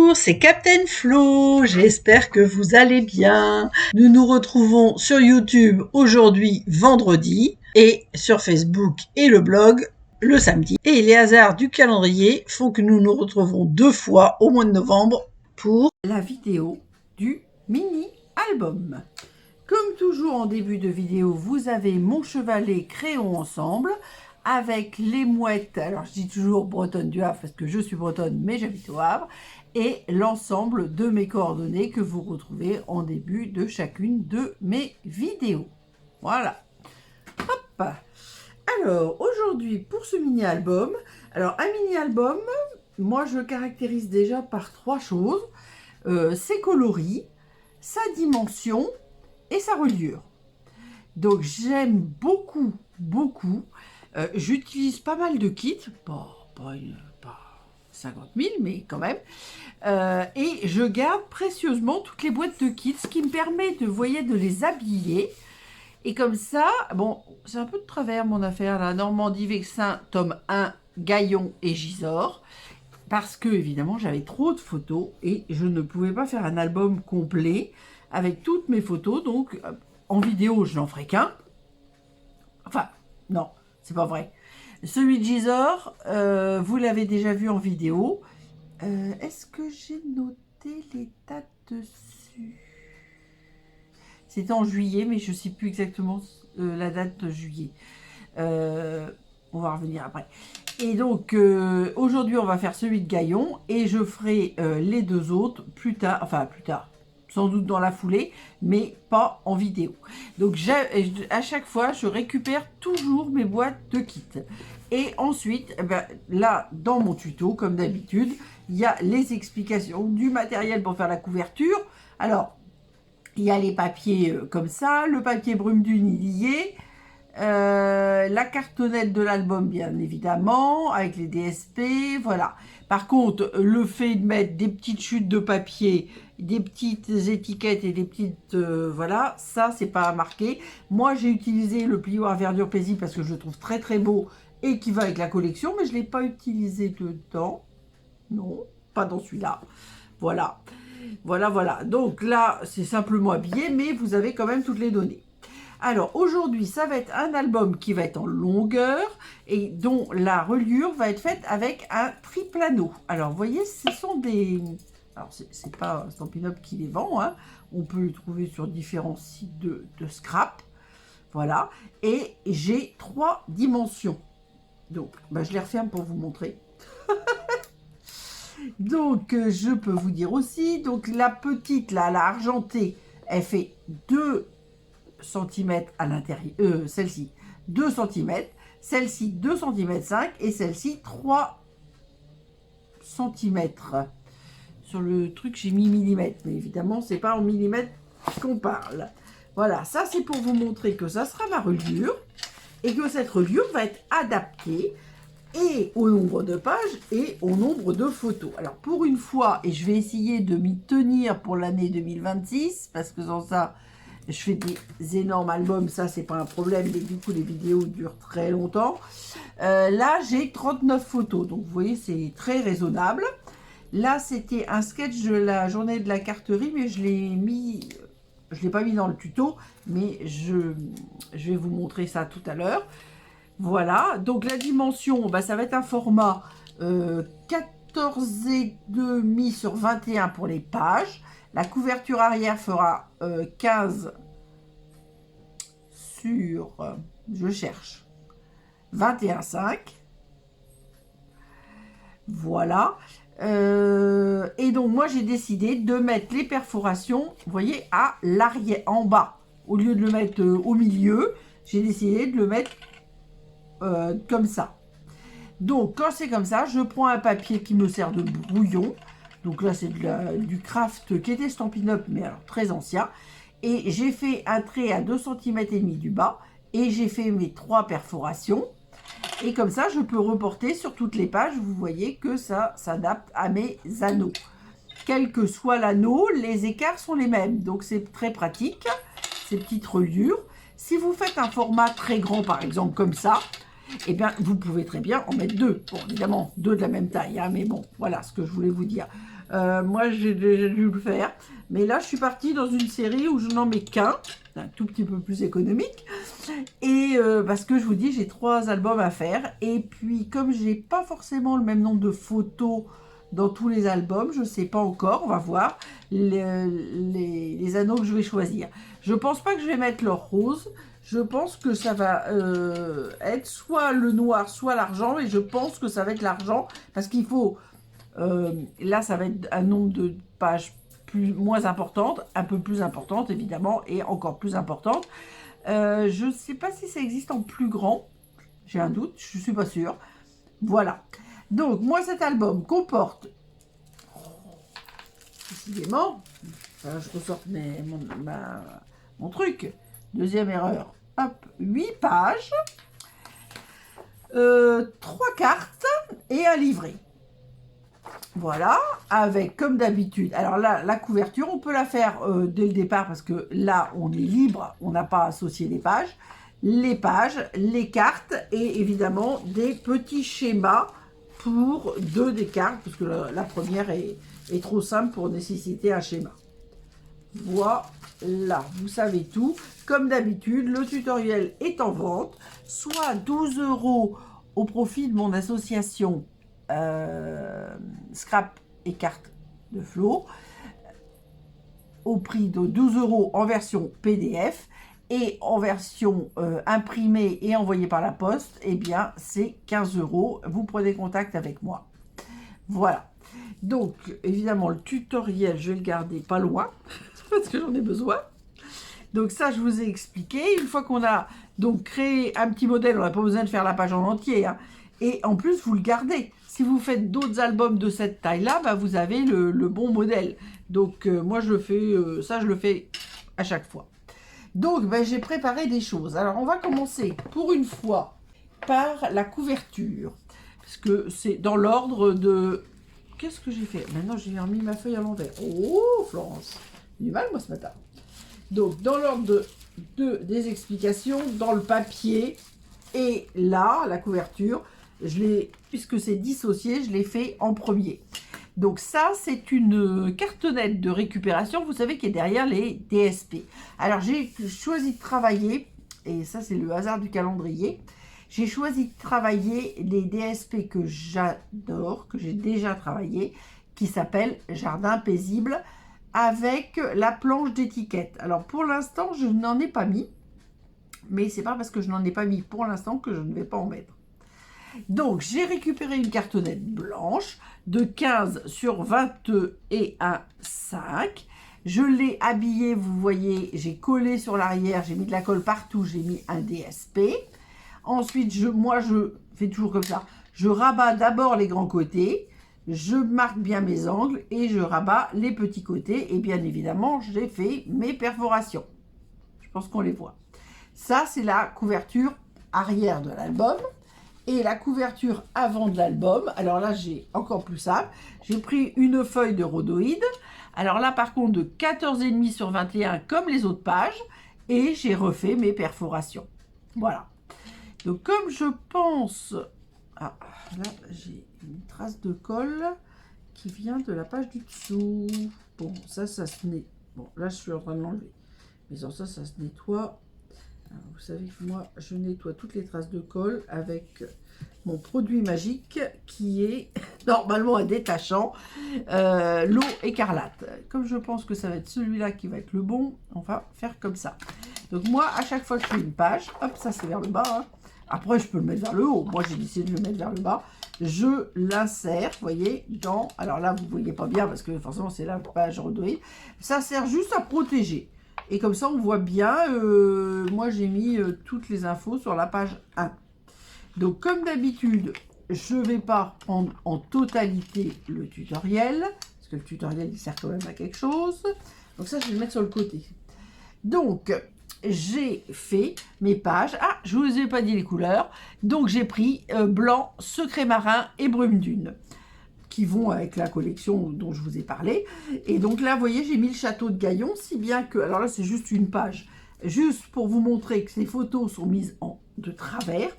Bonjour, c'est Captain Flo, j'espère que vous allez bien. Nous nous retrouvons sur YouTube aujourd'hui vendredi et sur Facebook et le blog le samedi. Et les hasards du calendrier font que nous nous retrouvons 2 fois au mois de novembre pour la vidéo du mini-album. Comme toujours en début de vidéo, vous avez mon chevalet crayon ensemble avec les mouettes, alors je dis toujours bretonne du Havre parce que je suis bretonne mais j'habite au Havre, et l'ensemble de mes coordonnées que vous retrouvez en début de chacune de mes vidéos. Voilà. Hop. Alors aujourd'hui pour ce mini-album, alors un mini-album, moi je le caractérise déjà par 3 choses, ses coloris, sa dimension et sa reliure. Donc j'aime beaucoup. J'utilise pas mal de kits, pas 50 000, mais quand même. Et je garde précieusement toutes les boîtes de kits, ce qui me permet de, voyez, de les habiller. Et comme ça, bon, c'est un peu de travers mon affaire, là. Normandie, Vexin, tome 1, Gaillon et Gisors. Parce que, évidemment, j'avais trop de photos et je ne pouvais pas faire un album complet avec toutes mes photos. Donc, en vidéo, je n'en ferai qu'un. Enfin, non, c'est pas vrai. Celui de Gisors, vous l'avez déjà vu en vidéo. Est-ce que j'ai noté les dates dessus? C'était en juillet, mais je ne sais plus exactement la date de juillet. On va revenir après. Et donc, aujourd'hui, on va faire celui de Gaillon. Et je ferai les 2 autres plus tard. Enfin, plus tard. Sans doute dans la foulée, mais pas en vidéo. Donc à chaque fois, je récupère toujours mes boîtes de kits. Et ensuite, là, dans mon tuto, comme d'habitude, il y a les explications du matériel pour faire la couverture. Alors, il y a les papiers comme ça, le papier brume du lié, la cartonnette de l'album, bien évidemment, avec les DSP, voilà. Par contre, le fait de mettre des petites chutes de papier, des petites étiquettes et des petites... voilà, ça, c'est pas marqué. Moi, j'ai utilisé le plioir verdure paisible parce que je le trouve très très beau et qui va avec la collection, mais je ne l'ai pas utilisé dedans. Non, pas dans celui-là. Voilà. Voilà. Donc là, c'est simplement habillé, mais vous avez quand même toutes les données. Alors aujourd'hui, ça va être un album qui va être en longueur et dont la reliure va être faite avec un triple anneau. Alors vous voyez, ce sont des... Alors c'est pas Stampin' Up qui les vend, hein. On peut les trouver sur différents sites de scrap. Voilà. Et j'ai 3 dimensions. Donc je les referme pour vous montrer. Donc je peux vous dire aussi, donc la petite là, la argentée, elle fait 2 cm à l'intérieur, celle-ci 2 cm, celle-ci 2 cm 5 et celle-ci 3 cm. Sur le truc j'ai mis millimètres, mais évidemment c'est pas en millimètres qu'on parle. Voilà, ça c'est pour vous montrer que ça sera ma reliure et que cette reliure va être adaptée et au nombre de pages et au nombre de photos. Alors pour une fois, et je vais essayer de m'y tenir pour l'année 2026, parce que sans ça, je fais des énormes albums, ça c'est pas un problème, mais du coup les vidéos durent très longtemps. Là j'ai 39 photos, donc vous voyez c'est très raisonnable. Là c'était un sketch de la journée de la carterie, mais je l'ai pas mis dans le tuto, mais je vais vous montrer ça tout à l'heure. Voilà, donc la dimension, ça va être un format 14,5 sur 21 pour les pages. La couverture arrière fera 15 sur, je cherche, 21,5. Voilà. Et donc moi j'ai décidé de mettre les perforations, vous voyez, à l'arrière, en bas. Au lieu de le mettre au milieu, j'ai décidé de le mettre comme ça. Donc quand c'est comme ça, je prends un papier qui me sert de brouillon. Donc là c'est du craft qui était Stampin' Up, mais alors très ancien. Et j'ai fait un trait à 2,5 cm du bas et j'ai fait mes 3 perforations. Et comme ça je peux reporter sur toutes les pages. Vous voyez que ça s'adapte à mes anneaux. Quel que soit l'anneau, les écarts sont les mêmes. Donc c'est très pratique, ces petites reliures. Si vous faites un format très grand, par exemple comme ça, eh bien, vous pouvez très bien en mettre 2. Bon, évidemment, 2 de la même taille, hein, mais bon, voilà ce que je voulais vous dire. Moi, j'ai déjà dû le faire. Mais là, je suis partie dans une série où je n'en mets qu'un, un tout petit peu plus économique. Et parce que je vous dis, j'ai 3 albums à faire. Et puis, comme j'ai pas forcément le même nombre de photos dans tous les albums, je sais pas encore, on va voir les anneaux que je vais choisir. Je pense pas que je vais mettre l'or rose. Je pense que ça va être soit le noir, soit l'argent. Et je pense que ça va être l'argent parce qu'il faut... là, ça va être un nombre de pages moins importante, un peu plus importante évidemment, et encore plus importante. Je ne sais pas si ça existe en plus grand, j'ai un doute, je ne suis pas sûre. Voilà. Donc, moi, cet album comporte, décidément, je ressorte mon truc, deuxième erreur, hop, 8 pages, 3 cartes et un livret. Voilà, avec comme d'habitude, alors là, la couverture, on peut la faire dès le départ parce que là, on est libre, on n'a pas associé les pages, les cartes et évidemment des petits schémas pour 2 des cartes parce que la première est trop simple pour nécessiter un schéma. Voilà, vous savez tout. Comme d'habitude, le tutoriel est en vente, soit 12 € au profit de mon association Scrap et cartes de Flo au prix de 12 € en version PDF et en version imprimée et envoyée par la poste, eh bien c'est 15 €. Vous prenez contact avec moi. Voilà. Donc évidemment le tutoriel, je vais le garder pas loin parce que j'en ai besoin. Donc ça, je vous ai expliqué. Une fois qu'on a donc créé un petit modèle, on n'a pas besoin de faire la page en entier, hein. Et en plus, vous le gardez. Si vous faites d'autres albums de cette taille-là, bah, vous avez le bon modèle. Donc, moi, je le fais, ça, je le fais à chaque fois. Donc, bah, j'ai préparé des choses. Alors, on va commencer, pour une fois, par la couverture. Parce que c'est dans l'ordre de... Qu'est-ce que j'ai fait? Maintenant, j'ai remis ma feuille à l'envers. Oh, Florence! J'ai du mal, moi, ce matin. Donc, dans l'ordre des explications, dans le papier, et là, la couverture... puisque c'est dissocié, je l'ai fait en premier. Donc ça, c'est une cartonnette de récupération, vous savez, qui est derrière les DSP. Alors, j'ai choisi de travailler, et ça, c'est le hasard du calendrier, j'ai choisi de travailler les DSP que j'adore, que j'ai déjà travaillé, qui s'appelle Jardin paisible, avec la planche d'étiquette. Alors, pour l'instant, je n'en ai pas mis, mais c'est pas parce que je n'en ai pas mis pour l'instant que je ne vais pas en mettre. Donc, j'ai récupéré une cartonnette blanche de 15 sur 21,5. Je l'ai habillée, vous voyez, j'ai collé sur l'arrière, j'ai mis de la colle partout, j'ai mis un DSP. Ensuite, moi, je fais toujours comme ça. Je rabats d'abord les grands côtés, je marque bien mes angles et je rabats les petits côtés. Et bien évidemment, j'ai fait mes perforations. Je pense qu'on les voit. Ça, c'est la couverture arrière de l'album. Et la couverture avant de l'album, alors là, j'ai encore plus simple. J'ai pris une feuille de rhodoïde. Alors là, par contre, de 14,5 sur 21, comme les autres pages. Et j'ai refait mes perforations. Voilà. Donc, comme je pense... Ah, là, j'ai une trace de colle qui vient de la page du dessous. Bon, ça se nettoie. Bon, là, je suis en train de l'enlever. Mais ça se nettoie. Alors, vous savez que moi, je nettoie toutes les traces de colle avec mon produit magique qui est normalement un détachant, l'eau écarlate. Comme je pense que ça va être celui-là qui va être le bon, on va faire comme ça. Donc moi, à chaque fois que je fais une page, hop, ça c'est vers le bas, hein. Après, je peux le mettre vers le haut. Moi, j'ai décidé de le mettre vers le bas. Je l'insère, vous voyez, dans... Alors là, vous ne voyez pas bien parce que forcément, c'est la page rhodoïde. Ça sert juste à protéger. Et comme ça, on voit bien, moi j'ai mis toutes les infos sur la page 1. Donc comme d'habitude, je ne vais pas reprendre en totalité le tutoriel, parce que le tutoriel il sert quand même à quelque chose. Donc ça, je vais le mettre sur le côté. Donc, j'ai fait mes pages. Ah, je ne vous ai pas dit les couleurs. Donc j'ai pris blanc, secret marin et brume dune, qui vont avec la collection dont je vous ai parlé. Et donc là, vous voyez, j'ai mis le château de Gaillon, si bien que... Alors là, c'est juste une page, juste pour vous montrer que ces photos sont mises de travers.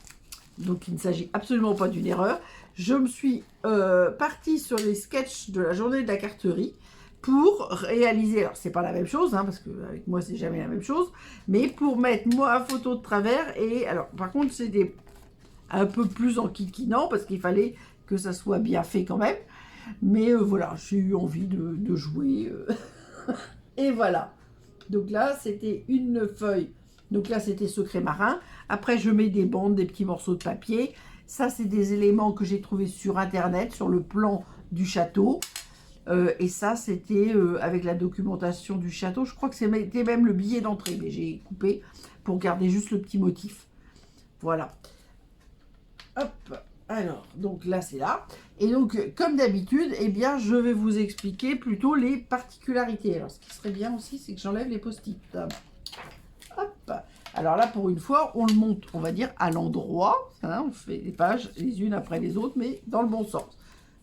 Donc, il ne s'agit absolument pas d'une erreur. je me suis partie sur les sketchs de la journée de la carterie pour réaliser, alors c'est pas la même chose, hein, parce qu'avec moi c'est jamais la même chose, mais pour mettre moi photo de travers, et alors par contre c'était un peu plus en kikinant, parce qu'il fallait que ça soit bien fait quand même, mais voilà, j'ai eu envie de jouer, et voilà. Donc là c'était une feuille, donc là c'était secret marin, après je mets des bandes, des petits morceaux de papier, ça c'est des éléments que j'ai trouvés sur internet, sur le plan du château, et ça, c'était avec la documentation du château. Je crois que c'était même le billet d'entrée, mais j'ai coupé pour garder juste le petit motif. Voilà. Hop. Alors, donc là, c'est là. Et donc, comme d'habitude, eh bien, je vais vous expliquer plutôt les particularités. Alors, ce qui serait bien aussi, c'est que j'enlève les post-it. Hop. Alors là, pour une fois, on le monte, on va dire, à l'endroit. Hein, on fait les pages les unes après les autres, mais dans le bon sens.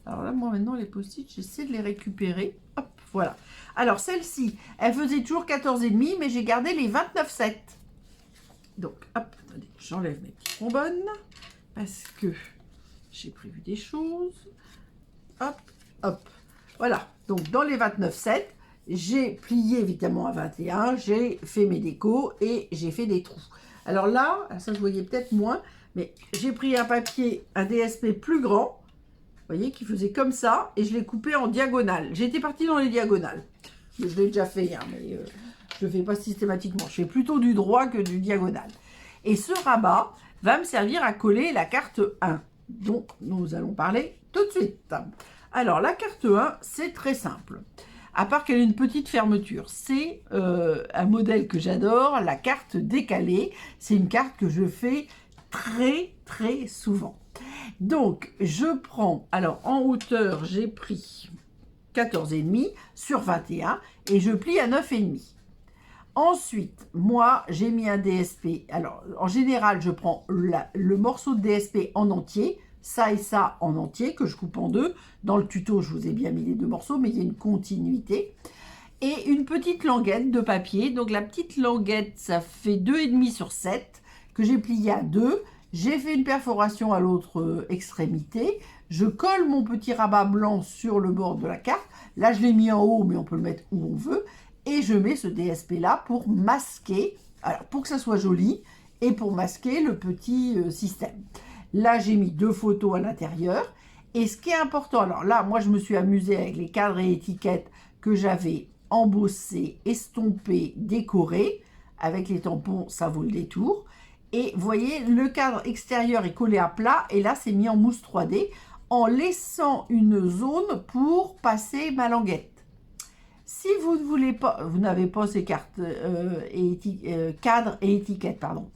Alors là, moi, maintenant, les post-it, j'essaie de les récupérer. Hop, voilà. Alors, celle-ci, elle faisait toujours 14,5, mais j'ai gardé les 29,7. Donc, hop, attendez, j'enlève mes petites bonbonnes, parce que j'ai prévu des choses. Hop, hop. Voilà. Donc, dans les 29,7, j'ai plié, évidemment, à 21, j'ai fait mes décos et j'ai fait des trous. Alors là, ça, je voyais peut-être moins, mais j'ai pris un papier, un DSP plus grand, vous voyez, qui faisait comme ça, et je l'ai coupé en diagonale. J'étais partie dans les diagonales. Je l'ai déjà fait, hein, mais je ne le fais pas systématiquement. Je fais plutôt du droit que du diagonal. Et ce rabat va me servir à coller la carte 1, dont nous allons parler tout de suite. Alors, la carte 1, c'est très simple. À part qu'elle a une petite fermeture. C'est un modèle que j'adore, la carte décalée. C'est une carte que je fais très, très souvent. Donc, je prends, alors en hauteur, j'ai pris 14,5 sur 21 et je plie à 9,5. Ensuite, moi, j'ai mis un DSP. Alors, en général, je prends le morceau de DSP en entier, ça et ça en entier, que je coupe en deux. Dans le tuto, je vous ai bien mis les deux morceaux, mais il y a une continuité. Et une petite languette de papier. Donc, la petite languette, ça fait 2,5 sur 7, que j'ai plié à 2. J'ai fait une perforation à l'autre extrémité. Je colle mon petit rabat blanc sur le bord de la carte. Là, je l'ai mis en haut, mais on peut le mettre où on veut. Et je mets ce DSP là pour masquer, alors pour que ça soit joli, et pour masquer le petit système. Là, j'ai mis 2 photos à l'intérieur. Et ce qui est important, alors là, moi, je me suis amusée avec les cadres et étiquettes que j'avais embossés, estompés, décorés. Avec les tampons, ça vaut le détour. Et vous voyez, le cadre extérieur est collé à plat et là, c'est mis en mousse 3D en laissant une zone pour passer ma languette. Si vous ne voulez pas, vous n'avez pas ces cartes cadres et étiquettes, pardon.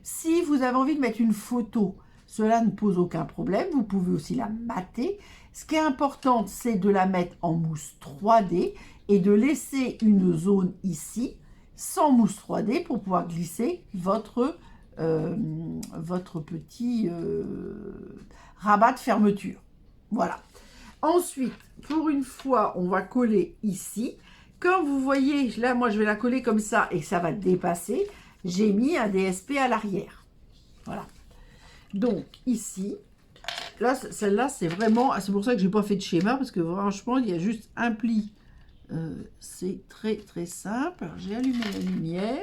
Si vous avez envie de mettre une photo, cela ne pose aucun problème. Vous pouvez aussi la mater. Ce qui est important, c'est de la mettre en mousse 3D et de laisser une zone ici, sans mousse 3D, pour pouvoir glisser votre petit rabat de fermeture. Voilà. Ensuite, pour une fois, on va coller ici. Comme vous voyez, là, moi, je vais la coller comme ça et ça va dépasser. J'ai mis un DSP à l'arrière. Voilà. Donc, ici, là, celle-là, c'est vraiment... C'est pour ça que je n'ai pas fait de schéma, parce que franchement, il y a juste un pli. C'est très, très simple. J'ai allumé la lumière.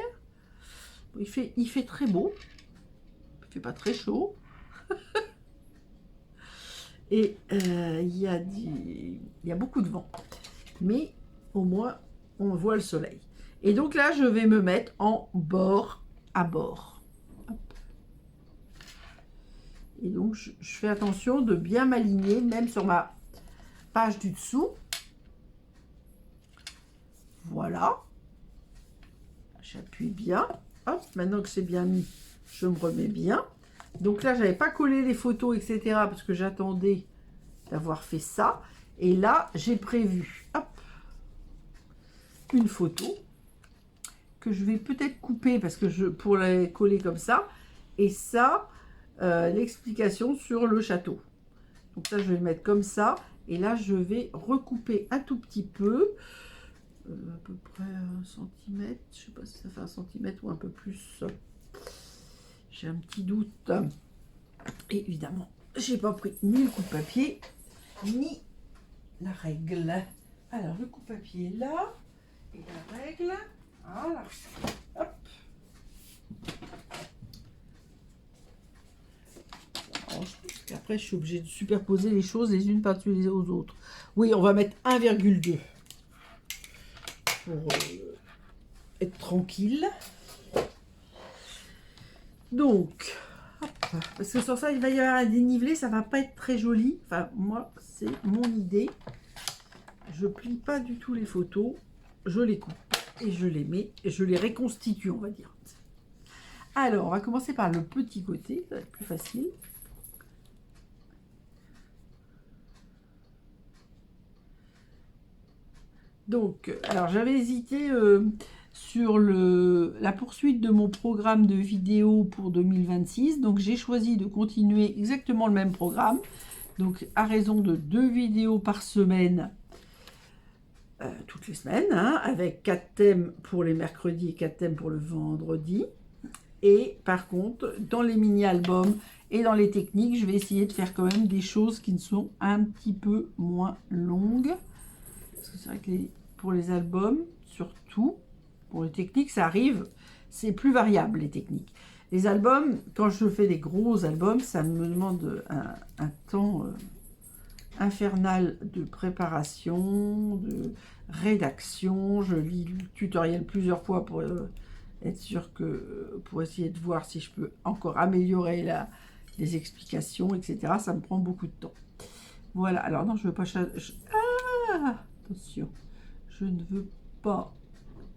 Il fait très beau. Il ne fait pas très chaud. Et il y a beaucoup de vent. Mais au moins, on voit le soleil. Et donc là, je vais me mettre en bord à bord. Hop. Et donc, je fais attention de bien m'aligner, même sur ma page du dessous. Voilà. J'appuie bien. Hop, maintenant que c'est bien mis, je me remets bien. Donc là, je n'avais pas collé les photos, etc. parce que j'attendais d'avoir fait ça. Et là, j'ai prévu, hop, une photo que je vais peut-être couper parce que pour la coller comme ça. Et ça, l'explication sur le château. Donc ça, je vais le mettre comme ça. Et là, je vais recouper un tout petit peu. À peu près 1 centimètre. Je ne sais pas si ça fait 1 centimètre ou un peu plus. J'ai un petit doute. Et évidemment, j'ai pas pris ni le coup de papier, ni la règle. Alors, le coup de papier est là, et la règle, voilà. Hop. Après, je suis obligée de superposer les choses les unes par-dessus les autres. Oui, on va mettre 1,2 pour être tranquille. Donc, hop, parce que sur ça, il va y avoir un dénivelé, ça va pas être très joli. Enfin, moi, c'est mon idée. Je plie pas du tout les photos, je les coupe et je les mets, et je les reconstitue, on va dire. Alors, on va commencer par le petit côté, ça va être plus facile. Donc, alors j'avais hésité sur la poursuite de mon programme de vidéo pour 2026. Donc, j'ai choisi de continuer exactement le même programme. Donc, à raison de 2 vidéos par semaine, toutes les semaines, hein, avec 4 thèmes pour les mercredis et 4 thèmes pour le vendredi. Et par contre, dans les mini-albums et dans les techniques, je vais essayer de faire quand même des choses qui ne sont un petit peu moins longues. Parce que c'est vrai que pour les albums, surtout, pour les techniques, ça arrive, c'est plus variable les techniques. Les albums, quand je fais des gros albums, ça me demande un temps infernal de préparation, de rédaction. Je lis le tutoriel plusieurs fois pour être sûr que, pour essayer de voir si je peux encore améliorer les explications, etc. Ça me prend beaucoup de temps. Voilà, alors non, je ne veux pas... attention, je ne veux pas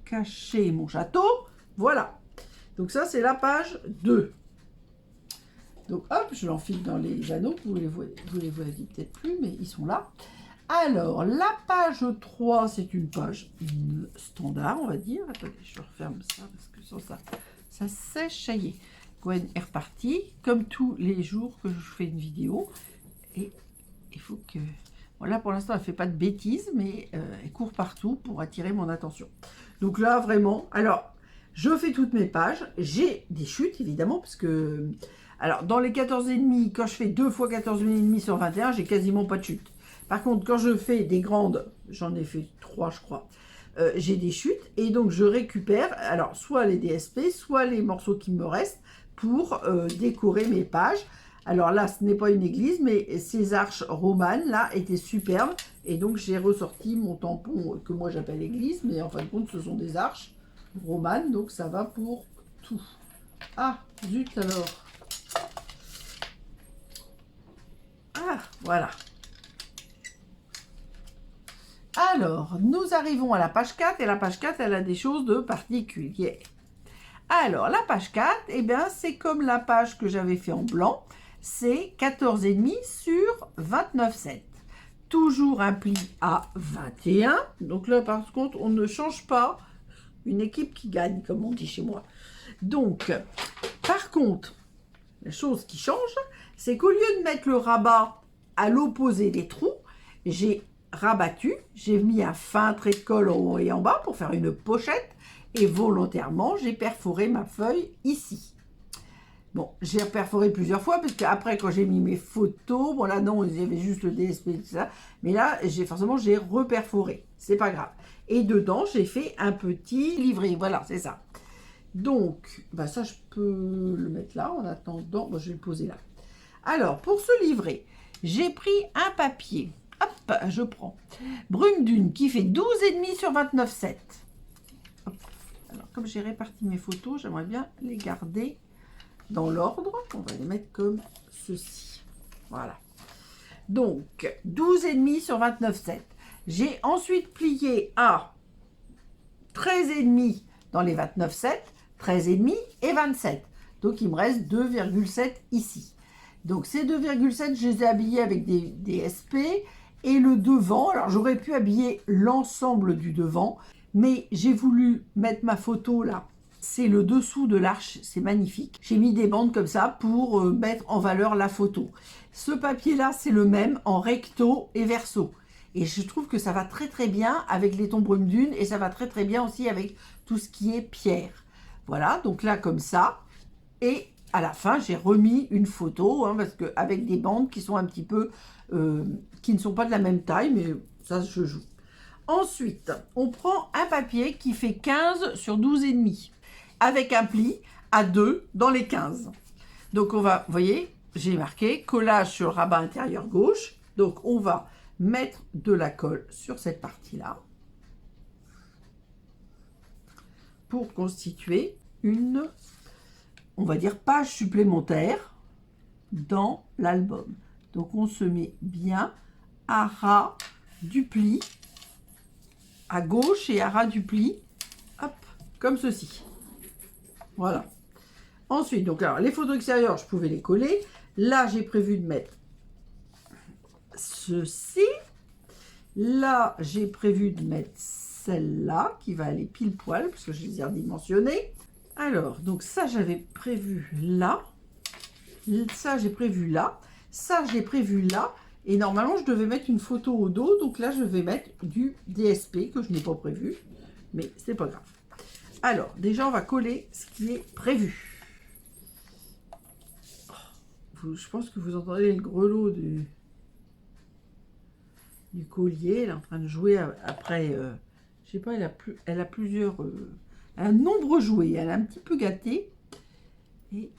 cacher mon château. Voilà. Donc ça, c'est la page 2. Donc hop, je l'enfile dans les anneaux. Vous les voyez peut-être plus, mais ils sont là. Alors, la page 3, c'est une page standard, on va dire. Attendez, je referme ça, parce que sans ça, ça sèche. Ça y est. Gwen est repartie, comme tous les jours que je fais une vidéo. Et il faut que... Bon, là, pour l'instant, elle ne fait pas de bêtises, mais elle court partout pour attirer mon attention. Donc là, vraiment... Alors, je fais toutes mes pages. J'ai des chutes, évidemment, parce que... Alors, dans les 14,5, quand je fais 2 fois 14,5 sur 21, j'ai quasiment pas de chute. Par contre, quand je fais des grandes, j'en ai fait 3, je crois, j'ai des chutes. Et donc, je récupère, alors, soit les DSP, soit les morceaux qui me restent pour décorer mes pages. Alors là, ce n'est pas une église, mais ces arches romanes, là, étaient superbes. Et donc, j'ai ressorti mon tampon que moi, j'appelle église. Mais en fin de compte, ce sont des arches romanes. Donc, ça va pour tout. Ah, zut alors. Ah, voilà. Alors, nous arrivons à la page 4. Et la page 4, elle a des choses de particulières. Alors, la page 4, eh bien, c'est comme la page que j'avais fait en blanc. C'est 14,5 sur 29,7. Toujours un pli à 21. Donc là, par contre, on ne change pas. Une équipe qui gagne, comme on dit chez moi. Donc, par contre, la chose qui change, c'est qu'au lieu de mettre le rabat à l'opposé des trous, j'ai rabattu, j'ai mis un fin trait de colle en haut et en bas pour faire une pochette. Et volontairement, j'ai perforé ma feuille ici. Bon, j'ai perforé plusieurs fois, parce qu'après, quand j'ai mis mes photos, bon là, non, il y avait juste le DSP et tout ça, mais là, forcément, j'ai reperforé. C'est pas grave. Et dedans, j'ai fait un petit livret. Voilà, c'est ça. Donc, bah ça, je peux le mettre là, en attendant. Bon, je vais le poser là. Alors, pour ce livret, j'ai pris un papier. Hop, je prends. Brume Dune, qui fait 12,5 sur 29,7. Alors, comme j'ai réparti mes photos, j'aimerais bien les garder dans l'ordre. On va les mettre comme ceci. Voilà. Donc, 12,5 sur 29,7. J'ai ensuite plié à 13,5 dans les 29,7, 13,5 et 27. Donc, il me reste 2,7 ici. Donc, ces 2,7, je les ai habillés avec des SP. Et le devant, alors j'aurais pu habiller l'ensemble du devant, mais j'ai voulu mettre ma photo là. C'est le dessous de l'arche, c'est magnifique. J'ai mis des bandes comme ça pour mettre en valeur la photo. Ce papier-là, c'est le même en recto et verso. Et je trouve que ça va très très bien avec les tons brume dune et ça va très très bien aussi avec tout ce qui est pierre. Voilà, donc là comme ça. Et à la fin, j'ai remis une photo, hein, parce que avec des bandes qui sont un petit peu, qui ne sont pas de la même taille, mais ça, je joue. Ensuite, on prend un papier qui fait 15 sur 12,5, avec un pli à 2 dans les 15. Donc, on va, vous voyez, j'ai marqué collage sur le rabat intérieur gauche. Donc, on va mettre de la colle sur cette partie-là pour constituer une, on va dire, page supplémentaire dans l'album. Donc, on se met bien à ras du pli, à gauche et à ras du pli, hop, comme ceci. Voilà. Ensuite, donc alors, les photos extérieures, je pouvais les coller. Là, j'ai prévu de mettre ceci. Là, j'ai prévu de mettre celle-là, qui va aller pile poil, parce que je les ai redimensionnées. Alors, donc ça, j'avais prévu là. Ça, j'ai prévu là. Ça, j'ai prévu là. Et normalement, je devais mettre une photo au dos. Donc là, je vais mettre du DSP, que je n'ai pas prévu. Mais c'est pas grave. Alors, déjà, on va coller ce qui est prévu. Je pense que vous entendez le grelot du collier. Elle est en train de jouer après. Je sais pas, elle a plusieurs. Elle a un nombre joué. Elle est un petit peu gâtée. Et.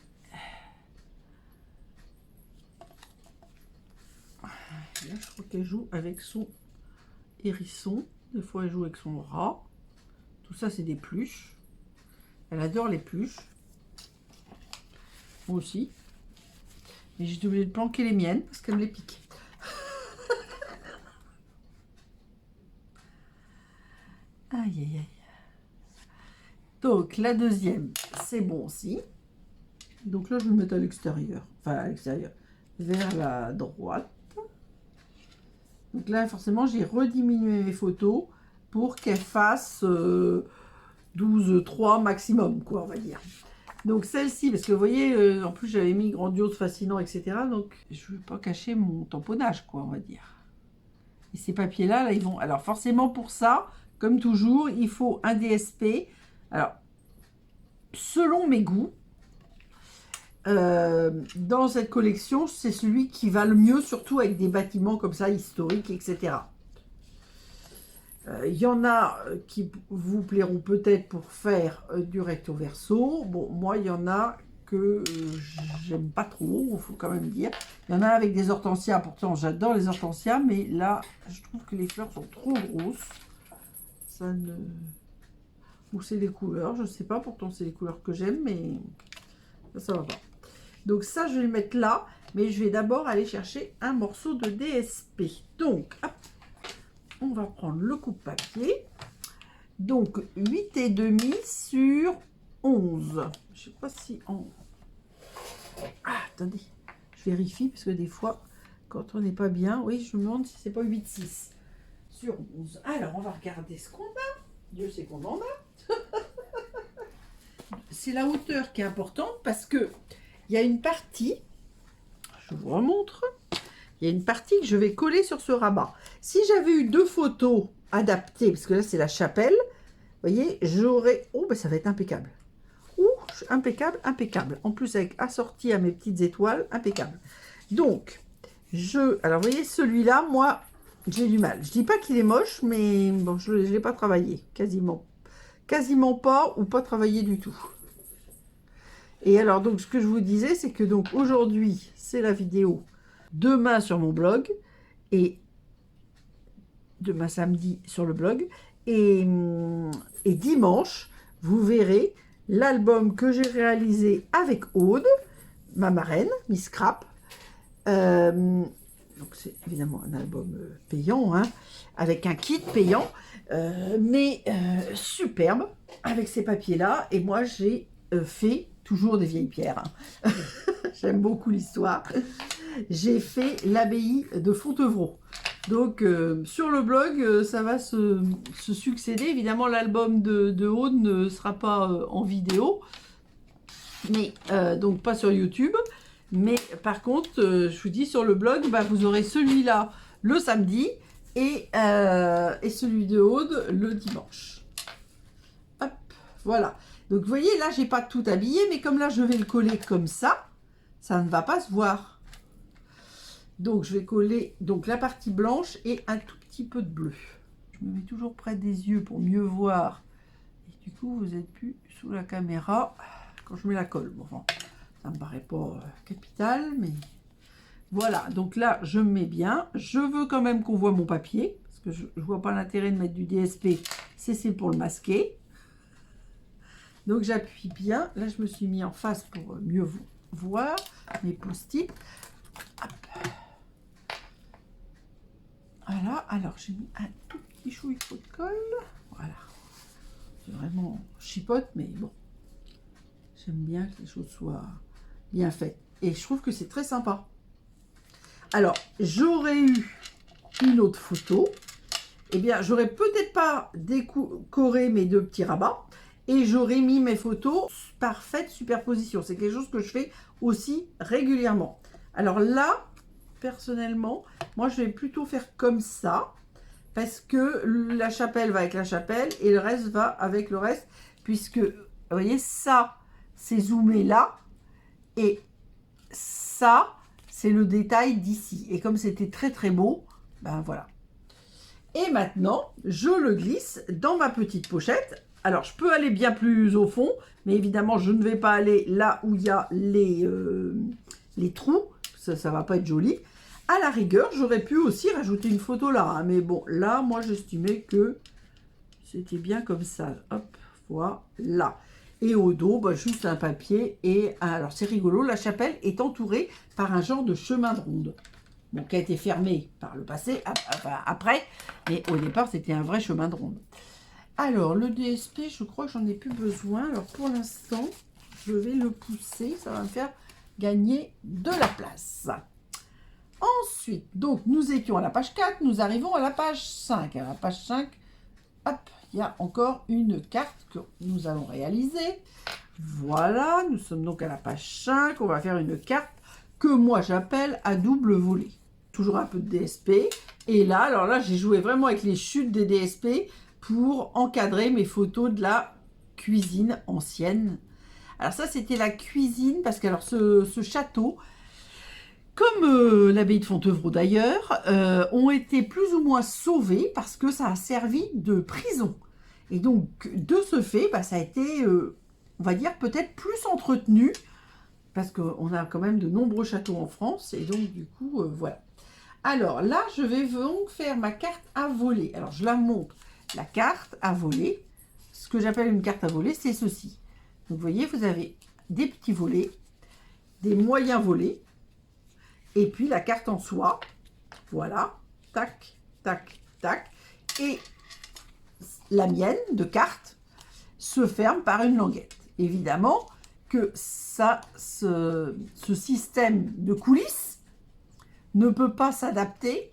Là, je crois qu'elle joue avec son hérisson. Des fois, elle joue avec son rat. Tout ça, c'est des pluches. Elle adore les pluches. Moi aussi. Mais j'ai oublié de planquer les miennes parce qu'elle me les pique. Aïe, aïe, aïe. Donc, la deuxième, c'est bon aussi. Donc là, je vais le mettre à l'extérieur. Enfin, à l'extérieur. Vers la droite. Donc là, forcément, j'ai rediminué mes photos pour qu'elles fassent 12,3 maximum, quoi, on va dire. Donc celle-ci, parce que vous voyez, en plus, j'avais mis grandiose, fascinant, etc. Donc, je ne veux pas cacher mon tamponnage, quoi, on va dire. Et ces papiers-là, là, ils vont... Alors, forcément, pour ça, comme toujours, il faut un DSP. Alors, selon mes goûts, dans cette collection, c'est celui qui va le mieux, surtout avec des bâtiments comme ça, historiques, etc. Il y en a qui vous plairont peut-être pour faire du recto verso. Bon, moi, il y en a que j'aime pas trop, il faut quand même dire. Il y en a avec des hortensias, pourtant j'adore les hortensias, mais là, je trouve que les fleurs sont trop grosses. Ça ne... Ou c'est les couleurs, je sais pas, pourtant c'est les couleurs que j'aime, mais ça va pas. Donc ça, je vais le mettre là, mais je vais d'abord aller chercher un morceau de DSP. Donc, hop, on va prendre le coupe-papier. Donc, 8,5 sur 11. Je sais pas si on... Ah, attendez, je vérifie, parce que des fois, quand on n'est pas bien, oui, je me demande si c'est pas 8,6 sur 11. Alors, on va regarder ce qu'on a. Dieu sait qu'on en a. C'est la hauteur qui est importante, parce que il y a une partie, je vous remontre, il y a une partie que je vais coller sur ce rabat. Si j'avais eu deux photos adaptées, parce que là c'est la chapelle, vous voyez, j'aurais... Oh, ben ça va être impeccable. Ouh, impeccable, impeccable. En plus avec assorti à mes petites étoiles, impeccable. Donc, alors vous voyez, celui-là, moi, j'ai du mal. Je dis pas qu'il est moche, mais bon, je ne l'ai pas travaillé, quasiment. Quasiment pas, ou pas travaillé du tout. Et alors, donc, ce que je vous disais, c'est que donc aujourd'hui, c'est la vidéo. Demain sur mon blog. Et demain samedi sur le blog. Et dimanche, vous verrez l'album que j'ai réalisé avec Aude, ma marraine, Miss Scrap. Donc, c'est évidemment un album payant, hein, avec un kit payant, mais superbe, avec ces papiers-là. Et moi, j'ai fait... toujours des vieilles pierres. Hein. J'aime beaucoup l'histoire. J'ai fait l'abbaye de Fontevraud. Donc, sur le blog, ça va se succéder. Évidemment, l'album de Aude ne sera pas en vidéo. Mais, donc, pas sur YouTube. Mais, par contre, je vous dis, sur le blog, bah, vous aurez celui-là le samedi et celui de Aude le dimanche. Hop, voilà. Donc, vous voyez, là, j'ai pas tout habillé, mais comme là, je vais le coller comme ça ne va pas se voir. Donc, je vais coller donc la partie blanche et un tout petit peu de bleu. Je me mets toujours près des yeux pour mieux voir. Et du coup, vous n'êtes plus sous la caméra quand je mets la colle. Bon, enfin, ça me paraît pas capital, mais voilà. Donc là, je me mets bien. Je veux quand même qu'on voit mon papier, parce que je ne vois pas l'intérêt de mettre du DSP. C'est pour le masquer. Donc j'appuie bien. Là, je me suis mis en face pour mieux voir mes post-it. Voilà. Alors, j'ai mis un tout petit chouï de colle. Voilà. C'est vraiment chipote, mais bon. J'aime bien que les choses soient bien faites. Et je trouve que c'est très sympa. Alors, j'aurais eu une autre photo. Eh bien, j'aurais peut-être pas décoré mes deux petits rabats. Et j'aurais mis mes photos parfaite superposition. C'est quelque chose que je fais aussi régulièrement. Alors là, personnellement, moi, je vais plutôt faire comme ça. Parce que la chapelle va avec la chapelle et le reste va avec le reste. Puisque, vous voyez, ça, c'est zoomé là. Et ça, c'est le détail d'ici. Et comme c'était très, très beau, ben voilà. Et maintenant, je le glisse dans ma petite pochette. Alors, je peux aller bien plus au fond, mais évidemment, je ne vais pas aller là où il y a les trous. Ça ne va pas être joli. À la rigueur, j'aurais pu aussi rajouter une photo là. Hein, mais bon, là, moi, j'estimais que c'était bien comme ça. Hop, voilà. Et au dos, bah, juste un papier. Et alors, c'est rigolo, la chapelle est entourée par un genre de chemin de ronde. Bon, qui a été fermé par le passé, après. Mais au départ, c'était un vrai chemin de ronde. Alors, le DSP, je crois que j'en ai plus besoin. Alors, pour l'instant, je vais le pousser. Ça va me faire gagner de la place. Ensuite, donc, nous étions à la page 4. Nous arrivons à la page 5. À la page 5, hop, il y a encore une carte que nous allons réaliser. Voilà, nous sommes donc à la page 5. On va faire une carte que moi, j'appelle à double volet. Toujours un peu de DSP. Et là, alors là, j'ai joué vraiment avec les chutes des DSP pour encadrer mes photos de la cuisine ancienne. Alors ça, c'était la cuisine, parce que alors ce château, comme l'abbaye de Fontevraud d'ailleurs, ont été plus ou moins sauvés parce que ça a servi de prison. Et donc, de ce fait, bah, ça a été, on va dire, peut-être plus entretenu, parce qu'on a quand même de nombreux châteaux en France, et donc du coup, voilà. Alors là, je vais donc faire ma carte à voler. Alors, je la montre. La carte à voler, ce que j'appelle une carte à voler, c'est ceci. Donc, vous voyez, vous avez des petits volets, des moyens volets, et puis la carte en soi. Voilà, tac, tac, tac. Et la mienne de carte se ferme par une languette. Évidemment que ça, ce système de coulisses ne peut pas s'adapter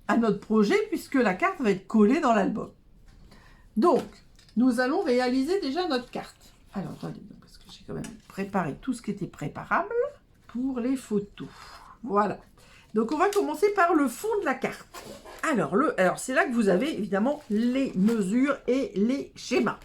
à notre projet puisque la carte va être collée dans l'album. Donc, nous allons réaliser déjà notre carte. Alors, attendez, parce que j'ai quand même préparé tout ce qui était préparable pour les photos. Voilà. Donc, on va commencer par le fond de la carte. Alors c'est là que vous avez évidemment les mesures et les schémas.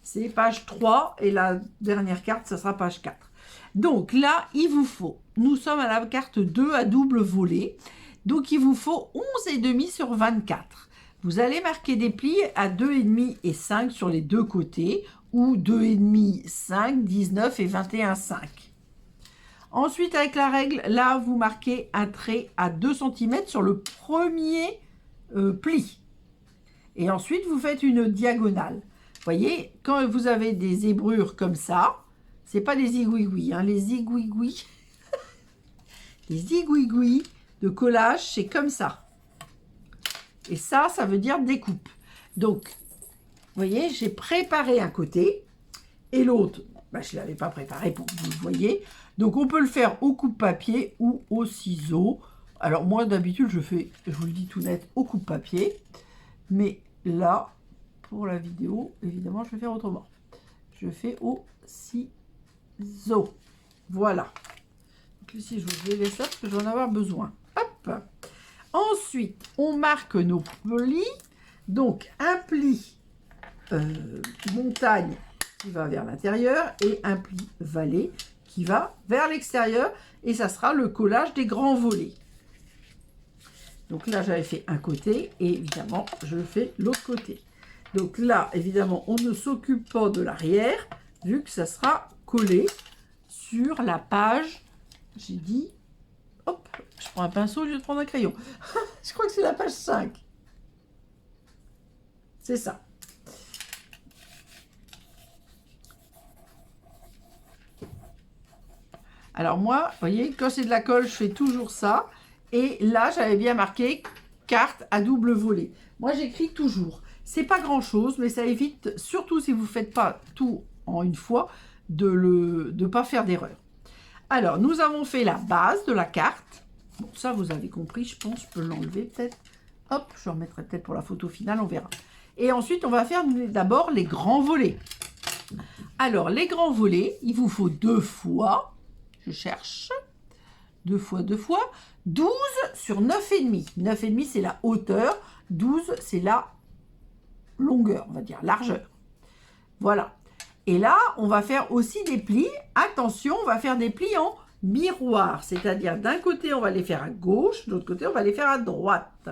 C'est page 3 et la dernière carte, ça sera page 4. Donc là, il vous faut, nous sommes à la carte 2 à double volet. Donc, il vous faut 11,5 sur 24. Vous allez marquer des plis à 2,5 et 5 sur les deux côtés, ou 2,5, 5, 19 et 21, 5. Ensuite, avec la règle, là, vous marquez un trait à 2 cm sur le premier pli. Et ensuite, vous faites une diagonale. Vous voyez, quand vous avez des zébrures comme ça, c'est pas des zigouigouis, hein, les zigouigouis. Les zigouigouis de collage, c'est comme ça. Et ça, ça veut dire découpe. Donc, vous voyez, j'ai préparé un côté et l'autre, bah, je ne l'avais pas préparé pour que vous le voyez. Donc, on peut le faire au coupe-papier ou au ciseau. Alors, moi, d'habitude, je fais, je vous le dis tout net, au coupe-papier. Mais là, pour la vidéo, évidemment, je vais faire autrement. Je fais au ciseau. Voilà. Donc, ici, je vais laisser ça parce que je vais en avoir besoin. Hop. Ensuite, on marque nos plis. Donc, un pli montagne qui va vers l'intérieur et un pli vallée qui va vers l'extérieur. Et ça sera le collage des grands volets. Donc là, j'avais fait un côté et évidemment, je fais l'autre côté. Donc là, évidemment, on ne s'occupe pas de l'arrière vu que ça sera collé sur la page. J'ai dit, hop, je prends un pinceau au lieu de prendre un crayon. Je crois que c'est la page 5. C'est ça. Alors moi, vous voyez, quand c'est de la colle, je fais toujours ça. Et là, j'avais bien marqué carte à double volet. Moi, j'écris toujours. C'est pas grand-chose, mais ça évite, surtout si vous ne faites pas tout en une fois, de ne pas faire d'erreur. Alors, nous avons fait la base de la carte. Bon, ça, vous avez compris, je pense. Je peux l'enlever peut-être. Hop, je remettrai peut-être pour la photo finale, on verra. Et ensuite, on va faire d'abord les grands volets. Alors, les grands volets, il vous faut 2 fois... Je cherche 2 fois 2 fois 12 sur 9,5. 9,5 c'est la hauteur, 12 c'est la longueur, on va dire largeur. Voilà. Et là, on va faire aussi des plis. Attention, on va faire des plis en miroir, c'est-à-dire d'un côté on va les faire à gauche, de l'autre côté on va les faire à droite.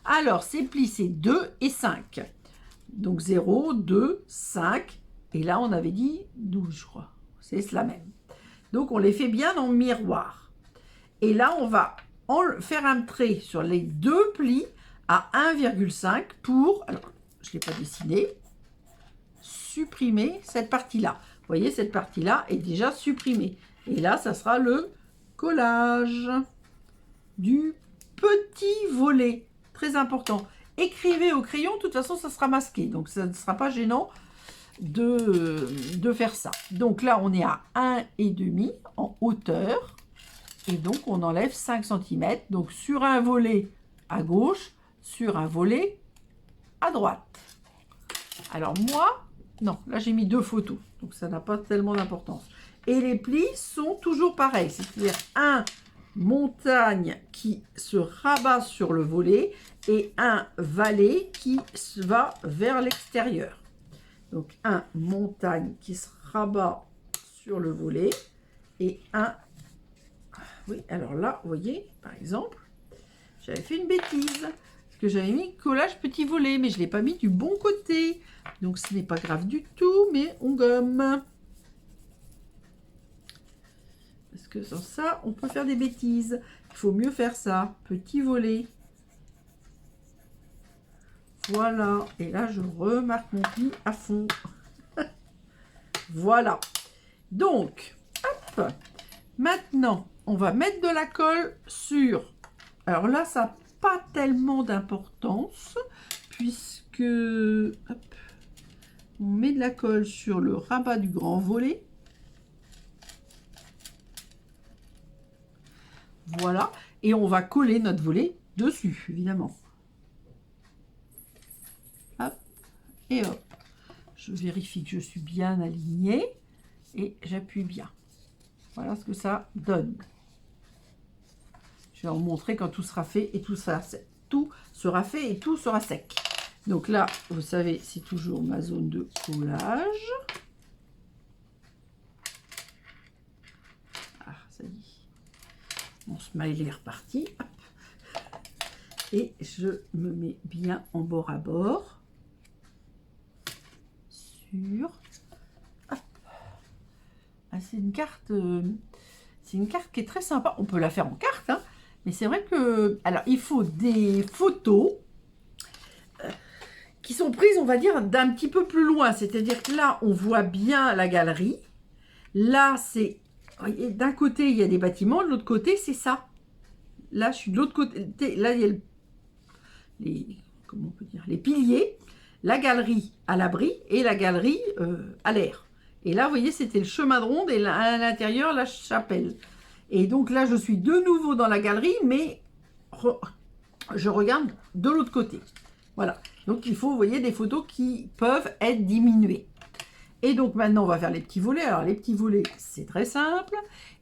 Alors, ces plis c'est 2 et 5. Donc 0, 2, 5. Et là, on avait dit 12, je crois. C'est cela même. Donc, on les fait bien en miroir. Et là, on va faire un trait sur les 2 plis à 1,5 pour, alors, je ne l'ai pas dessiné, supprimer cette partie-là. Vous voyez, cette partie-là est déjà supprimée. Et là, ça sera le collage du petit volet. Très important. Écrivez au crayon, de toute façon, ça sera masqué. Donc, ça ne sera pas gênant de faire ça. Donc là, on est à 1,5 en hauteur. Et donc, on enlève 5 cm. Donc, sur un volet à gauche, sur un volet à droite. Alors moi, non, là, j'ai mis 2 photos. Donc, ça n'a pas tellement d'importance. Et les plis sont toujours pareils. C'est-à-dire un montagne qui se rabat sur le volet et un valet qui va vers l'extérieur. Donc, un montagne qui se rabat sur le volet et un... Oui, alors là, vous voyez, par exemple, j'avais fait une bêtise. Parce que j'avais mis collage petit volet, mais je ne l'ai pas mis du bon côté. Donc, ce n'est pas grave du tout, mais on gomme. Parce que sans ça, on peut faire des bêtises. Il faut mieux faire ça. Petit volet. Voilà, et là je remarque mon pli à fond. Voilà. Donc, hop. Maintenant, on va mettre de la colle sur... Alors là, ça n'a pas tellement d'importance, puisque... Hop, on met de la colle sur le rabat du grand volet. Voilà, et on va coller notre volet dessus, évidemment. Et hop, je vérifie que je suis bien alignée et j'appuie bien. Voilà ce que ça donne. Je vais vous montrer quand tout sera fait et tout sera sec. Tout sera fait et tout sera sec. Donc là, vous savez, c'est toujours ma zone de collage. Ah, ça y est. Mon smiley est reparti. Hop. Et je me mets bien en bord à bord. Ah, c'est une carte qui est très sympa. On peut la faire en carte, hein, mais c'est vrai que... Alors, il faut des photos qui sont prises, on va dire, d'un petit peu plus loin. C'est-à-dire que là, on voit bien la galerie. Là, c'est... D'un côté, il y a des bâtiments. De l'autre côté, c'est ça. Là, je suis de l'autre côté. Là, il y a comment on peut dire, les piliers. La galerie à l'abri et la galerie à l'air. Et là, vous voyez, c'était le chemin de ronde et à l'intérieur, la chapelle. Et donc là, je suis de nouveau dans la galerie, mais je regarde de l'autre côté. Voilà. Donc, il faut, vous voyez, des photos qui peuvent être diminuées. Et donc, maintenant, on va faire les petits volets. Alors, les petits volets, c'est très simple.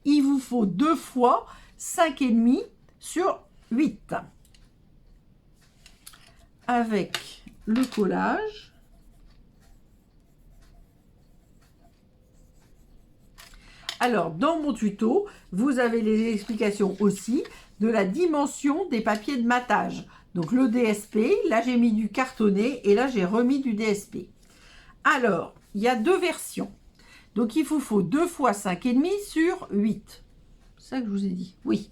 Il vous faut 2 fois 5,5 sur 8. Avec... le collage Alors, dans mon tuto, vous avez les explications aussi de la dimension des papiers de matage. Donc, le DSP, là j'ai mis du cartonné et là j'ai remis du DSP. Alors, il y a deux versions. Donc, il vous faut 2 fois 5,5 sur 8. C'est ça que je vous ai dit, oui.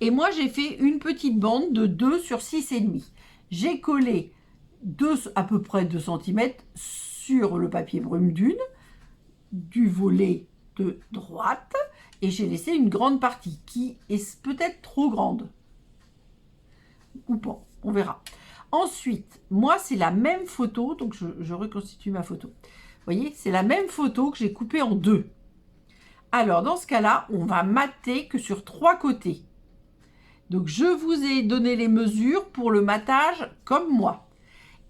Et moi, j'ai fait une petite bande de 2 sur 6,5. J'ai collé à peu près 2 cm sur le papier brume dune, du volet de droite, et j'ai laissé une grande partie qui est peut-être trop grande. Ou pas, on verra. Ensuite, moi, c'est la même photo, donc je reconstitue ma photo. Vous voyez, c'est la même photo que j'ai coupée en 2. Alors, dans ce cas-là, on va mater que sur 3 côtés. Donc, je vous ai donné les mesures pour le matage comme moi.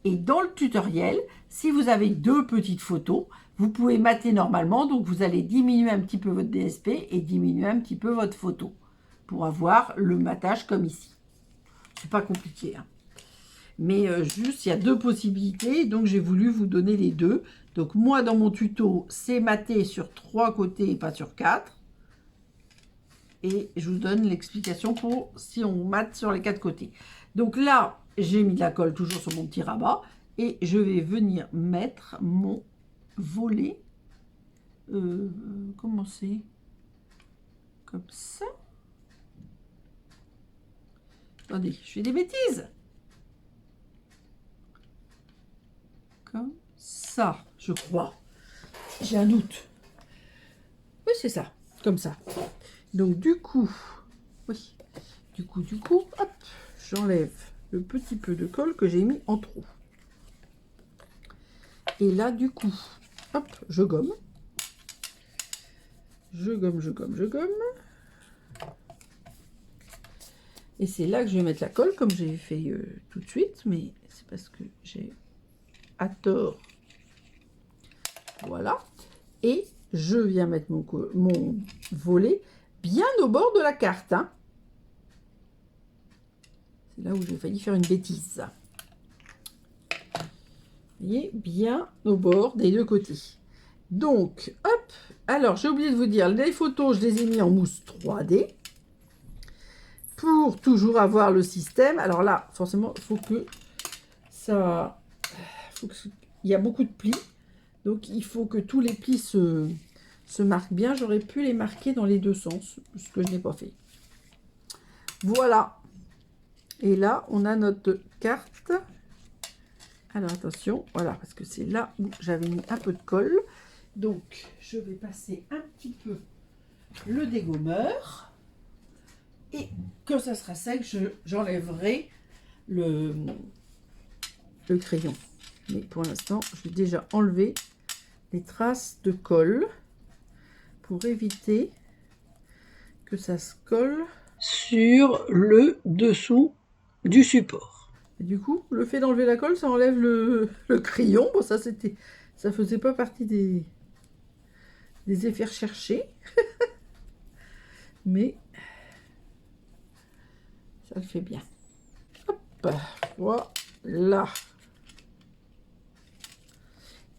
Et dans le tutoriel, si vous avez 2 petites photos, vous pouvez mater normalement. Donc, vous allez diminuer un petit peu votre DSP et diminuer un petit peu votre photo pour avoir le matage comme ici. C'est pas compliqué, hein. Mais juste, il y a 2 possibilités. Donc, j'ai voulu vous donner les 2. Donc, moi, dans mon tuto, c'est mater sur 3 côtés et pas sur 4. Et je vous donne l'explication pour si on mate sur les 4 côtés. Donc là, j'ai mis de la colle toujours sur mon petit rabat. Et je vais venir mettre mon volet. Comment c'est? Comme ça. Attendez, je fais des bêtises. Comme ça, je crois. J'ai un doute. Oui, c'est ça. Comme ça. Donc, du coup, oui. Du coup, hop, j'enlève le petit peu de colle que j'ai mis en trop. Et là, du coup, hop, je gomme. Je gomme. Et c'est là que je vais mettre la colle, comme j'ai fait tout de suite, mais c'est parce que j'ai à tort. Voilà. Et je viens mettre mon volet bien au bord de la carte. Hein. C'est là où j'ai failli faire une bêtise. Vous voyez, bien au bord des 2 côtés. Donc, hop. Alors, j'ai oublié de vous dire, les photos, je les ai mis en mousse 3D. Pour toujours avoir le système. Alors là, forcément, il faut que ça... il y a beaucoup de plis. Donc, il faut que tous les plis se marquent bien. J'aurais pu les marquer dans les 2 sens, ce que je n'ai pas fait. Voilà. Et là, on a notre carte. Alors, attention. Voilà, parce que c'est là où j'avais mis un peu de colle. Donc, je vais passer un petit peu le dégommeur. Et quand ça sera sec, j'enlèverai le crayon. Mais pour l'instant, je vais déjà enlever les traces de colle pour éviter que ça se colle sur le dessous du support. Et du coup, le fait d'enlever la colle, ça enlève le crayon. Bon, ça faisait pas partie des effets recherchés. Mais ça le fait bien. Hop, voilà.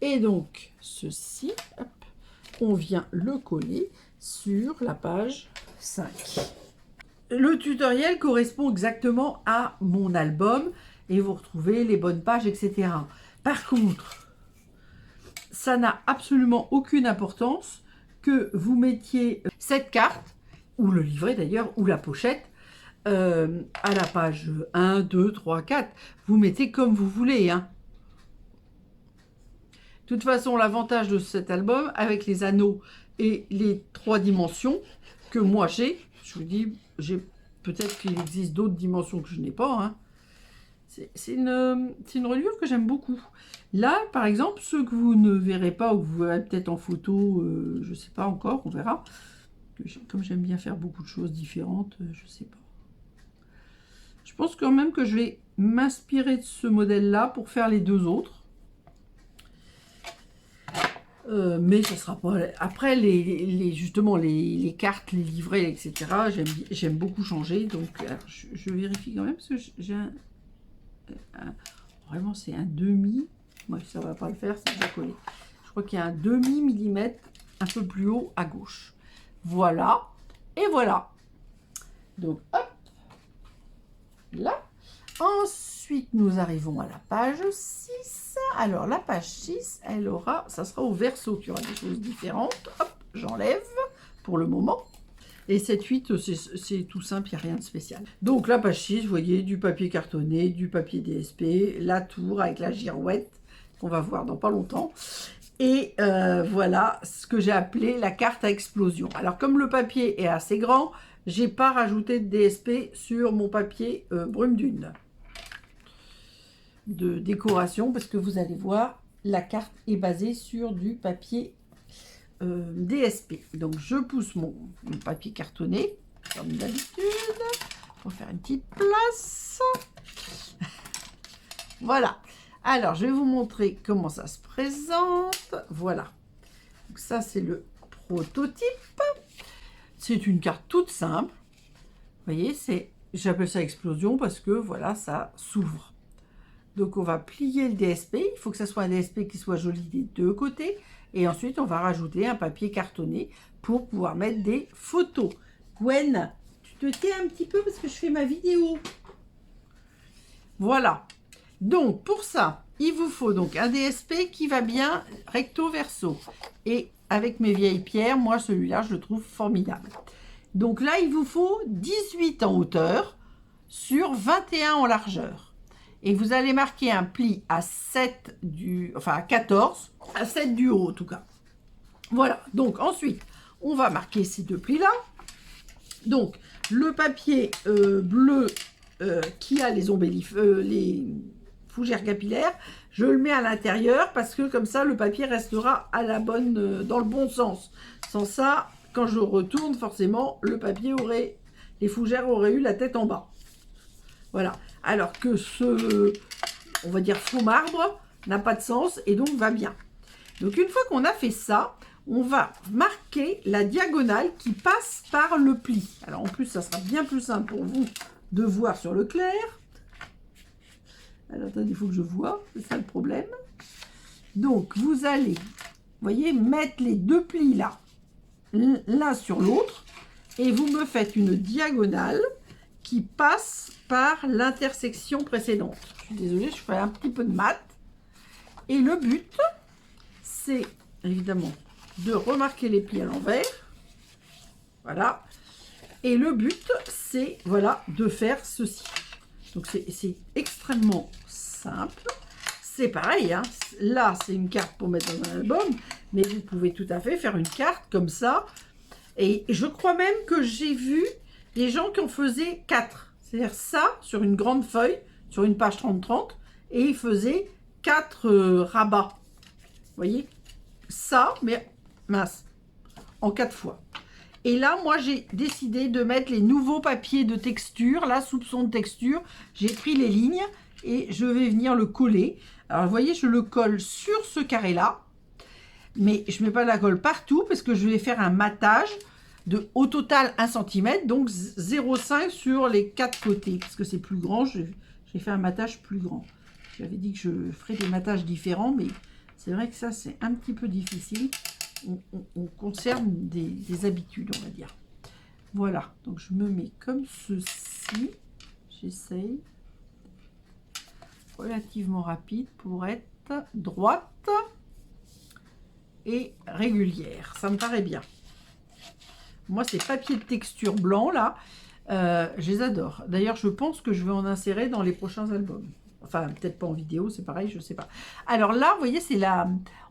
Et donc, ceci, hop, on vient le coller sur la page 5. Le tutoriel correspond exactement à mon album et vous retrouvez les bonnes pages, etc. Par contre, ça n'a absolument aucune importance que vous mettiez cette carte, ou le livret d'ailleurs, ou la pochette, à la page 1, 2, 3, 4. Vous mettez comme vous voulez, hein. De toute façon, l'avantage de cet album, avec les anneaux et les 3 dimensions que moi j'ai, je vous dis, peut-être qu'il existe d'autres dimensions que je n'ai pas, hein. C'est une reliure que j'aime beaucoup. Là, par exemple, ceux que vous ne verrez pas ou que vous verrez peut-être en photo, je ne sais pas encore, on verra. Comme j'aime bien faire beaucoup de choses différentes, je ne sais pas. Je pense quand même que je vais m'inspirer de ce modèle-là pour faire les 2 autres. Mais ce sera pas... Après, justement, les cartes, les livrets, etc., j'aime beaucoup changer. Donc, alors, je vérifie quand même, parce que j'ai vraiment, c'est un demi. Moi, ça va pas le faire, c'est déjà collé. Je crois qu'il y a un demi millimètre un peu plus haut à gauche. Voilà, et voilà. Donc, hop, là. Ensuite, nous arrivons à la page 6. Alors, la page 6, elle aura, ça sera au verso qu'il y aura des choses différentes. Hop, j'enlève pour le moment. Et 7-8, c'est tout simple, il n'y a rien de spécial. Donc, la page 6, vous voyez, du papier cartonné, du papier DSP, la tour avec la girouette, qu'on va voir dans pas longtemps. Et voilà ce que j'ai appelé la carte à explosion. Alors, comme le papier est assez grand, j'ai pas rajouté de DSP sur mon papier brume dune de décoration, parce que vous allez voir, la carte est basée sur du papier DSP. Donc je pousse mon papier cartonné, comme d'habitude, pour faire une petite place. Voilà. Alors, je vais vous montrer comment ça se présente. Voilà. Donc ça, c'est le prototype. C'est une carte toute simple. Vous voyez, j'appelle ça explosion parce que, voilà, ça s'ouvre. Donc, on va plier le DSP. Il faut que ça soit un DSP qui soit joli des deux côtés. Et ensuite, on va rajouter un papier cartonné pour pouvoir mettre des photos. Gwen, tu te tais un petit peu parce que je fais ma vidéo. Voilà. Donc, pour ça, il vous faut donc un DSP qui va bien recto verso. Et avec mes vieilles pierres, moi, celui-là, je le trouve formidable. Donc là, il vous faut 18 en hauteur sur 21 en largeur. Et vous allez marquer un pli à 7 enfin à 14, à 7 du haut en tout cas. Voilà, donc ensuite, on va marquer ces deux plis-là. Donc, le papier bleu qui a les les fougères capillaires, je le mets à l'intérieur parce que comme ça, le papier restera à la bonne, dans le bon sens. Sans ça, quand je retourne, forcément, le papier les fougères auraient eu la tête en bas. Voilà. Alors que on va dire faux marbre, n'a pas de sens et donc va bien. Donc une fois qu'on a fait ça, on va marquer la diagonale qui passe par le pli. Alors en plus, ça sera bien plus simple pour vous de voir sur le clair. Alors attendez, il faut que je vois, c'est ça le problème. Donc vous allez, vous voyez, mettre les deux plis là, l'un sur l'autre, et vous me faites une diagonale qui passe par l'intersection précédente. Je suis désolée, je fais un petit peu de maths. Et le but, c'est évidemment de remarquer les plis à l'envers. Voilà. Et le but, c'est voilà, de faire ceci. Donc c'est extrêmement simple. C'est pareil, hein. Là, c'est une carte pour mettre dans un album, mais vous pouvez tout à fait faire une carte comme ça. Et je crois même que j'ai vu des gens qui en faisaient 4. C'est-à-dire ça, sur une grande feuille, sur une page 30-30, et ils faisaient 4 rabats. Vous voyez? Ça, mais mince, en 4 fois. Et là, moi, j'ai décidé de mettre les nouveaux papiers de texture, là, soupçon de texture. J'ai pris les lignes et je vais venir le coller. Alors, vous voyez, je le colle sur ce carré-là. Mais je ne mets pas de la colle partout parce que je vais faire un matage de au total 1 cm, donc 0,5 sur les 4 côtés. Parce que c'est plus grand, j'ai fait un matage plus grand. J'avais dit que je ferais des matages différents, mais c'est vrai que ça, c'est un petit peu difficile. On conserve des habitudes, on va dire. Voilà, donc je me mets comme ceci. J'essaye relativement rapide pour être droite et régulière. Ça me paraît bien. Moi, ces papiers de texture blanc, là, je les adore. D'ailleurs, je pense que je vais en insérer dans les prochains albums. Enfin, peut-être pas en vidéo, c'est pareil, je ne sais pas. Alors là, vous voyez, c'est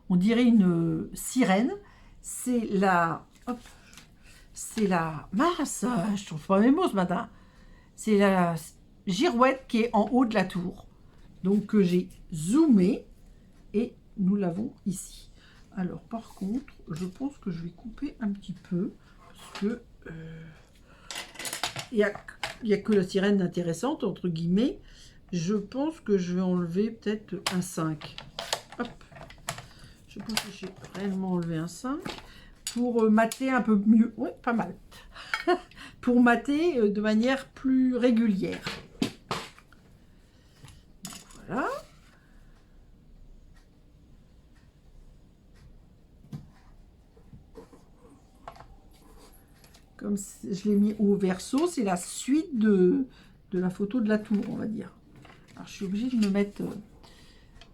on dirait une sirène. C'est la... Hop. C'est la... Mince, je trouve pas mes mots ce matin. C'est la girouette qui est en haut de la tour. Donc, que j'ai zoomé. Et nous l'avons ici. Alors, par contre, je pense que je vais couper un petit peu. Parce que... il n'y a que la sirène intéressante, entre guillemets. Je pense que je vais enlever peut-être un 5. Hop. Je pense que j'ai réellement enlevé un 5 pour mater un peu mieux. Oui, pas mal. Pour mater de manière plus régulière. Voilà. comme je l'ai mis au verso, c'est la suite de la photo de la tour, on va dire. Alors, je suis obligée de me mettre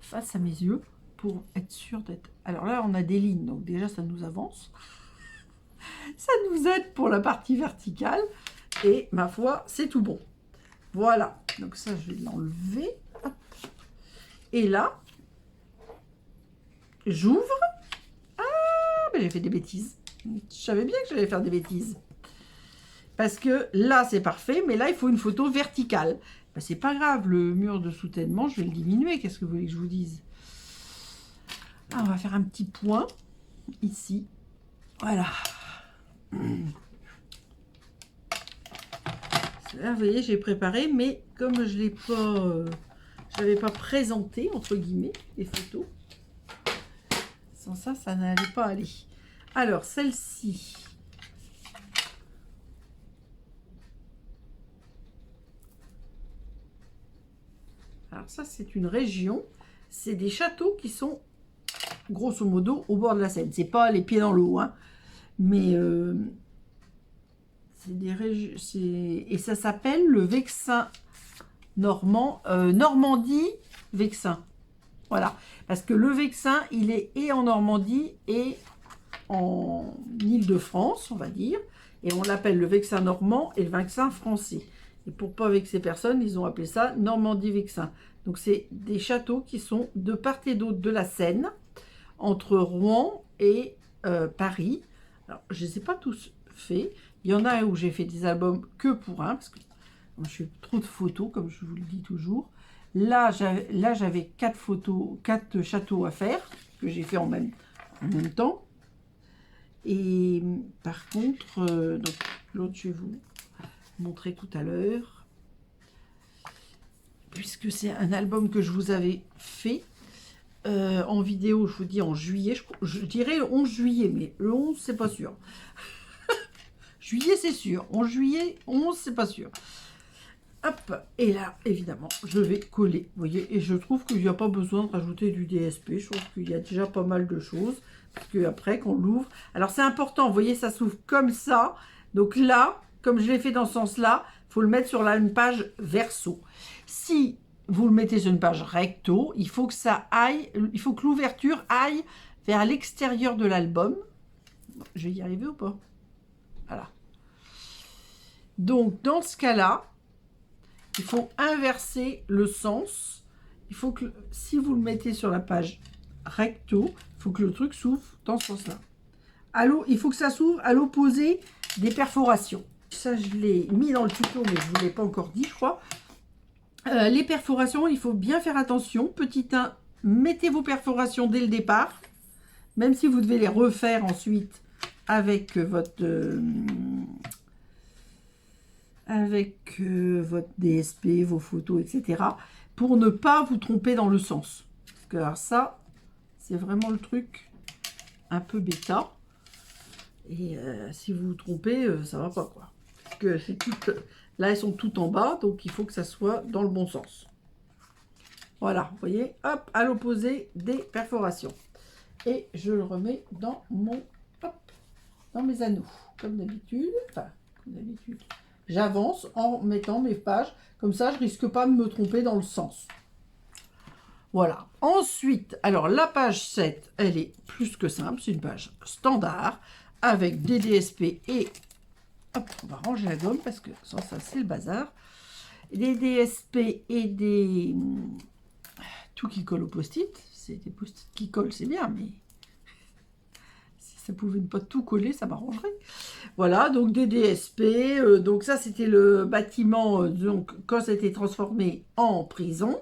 face à mes yeux pour être sûre d'être... Alors là, on a des lignes, donc déjà, ça nous avance. Ça nous aide pour la partie verticale. Et ma foi, c'est tout bon. Voilà. Donc ça, je vais l'enlever. Et là, j'ouvre. Ah, ben j'ai fait des bêtises. Je savais bien que j'allais faire des bêtises. Parce que là, c'est parfait. Mais là, il faut une photo verticale. Ben, c'est pas grave. Le mur de soutènement, je vais le diminuer. Qu'est-ce que vous voulez que je vous dise? Ah, on va faire un petit point ici. Voilà. Là, vous voyez, j'ai préparé, mais comme je l'ai pas, j'avais pas présenté entre guillemets les photos. Sans ça, ça n'allait pas aller. Alors celle-ci. Alors ça, c'est une région. C'est des châteaux qui sont grosso modo au bord de la Seine. C'est pas les pieds dans l'eau, hein, mais c'est des régions. Et ça s'appelle le Vexin normand, Normandie Vexin. Voilà, parce que le Vexin, il est et en Normandie et en Île-de-France, on va dire, et on l'appelle le Vexin normand et le Vexin français. Et pour pas vexer personne, ils ont appelé ça Normandie Vexin. Donc c'est des châteaux qui sont de part et d'autre de la Seine, entre Rouen et Paris. Alors, je ne les ai pas tous faits. Il y en a où j'ai fait des albums que pour un, parce que je fais trop de photos, comme je vous le dis toujours. Là, j'avais 4 photos, 4 châteaux à faire, que j'ai fait en même temps. Et par contre, donc l'autre, je vais vous montrer tout à l'heure, puisque c'est un album que je vous avais fait en vidéo, je vous dis en juillet, je dirais le 11 juillet, mais le 11, c'est pas sûr. Juillet, c'est sûr. En juillet, 11, c'est pas sûr. Hop, et là, évidemment, je vais coller. Vous voyez, et je trouve qu'il n'y a pas besoin de rajouter du DSP. Je trouve qu'il y a déjà pas mal de choses. Parce qu'après, qu'on l'ouvre... Alors, c'est important, vous voyez, ça s'ouvre comme ça. Donc là, comme je l'ai fait dans ce sens-là, il faut le mettre sur une page verso. Si vous le mettez sur une page recto, il faut que ça aille... Il faut que l'ouverture aille vers l'extérieur de l'album. Je vais y arriver ou pas? Voilà. Donc, dans ce cas-là, il faut inverser le sens. Il faut que, si vous le mettez sur la page recto, il faut que le truc s'ouvre dans ce sens-là. Il faut que ça s'ouvre à l'opposé des perforations. Ça, je l'ai mis dans le tuto, mais je ne vous l'ai pas encore dit, je crois. Les perforations, il faut bien faire attention. Petit 1, mettez vos perforations dès le départ, même si vous devez les refaire ensuite avec votre... votre DSP, vos photos, etc. pour ne pas vous tromper dans le sens. Parce que alors ça, c'est vraiment le truc un peu bêta. Et si vous vous trompez, ça va pas, quoi. Parce que c'est toutes... Là, elles sont toutes en bas, donc il faut que ça soit dans le bon sens. Voilà, vous voyez, hop, à l'opposé des perforations. Et je le remets dans mon... Hop, dans mes anneaux, comme d'habitude. Enfin, comme d'habitude. J'avance en mettant mes pages. Comme ça, je risque pas de me tromper dans le sens. Voilà. Ensuite, alors la page 7, elle est plus que simple. C'est une page standard avec des DSP et... Hop, on va ranger la gomme parce que sans ça, c'est le bazar. Des DSP et des... Tout qui colle au post-it. C'est des post-it qui collent, c'est bien, mais... ça pouvait ne pas tout coller, ça m'arrangerait. Voilà, donc des DSP. Donc ça, c'était le bâtiment, donc quand ça a été transformé en prison.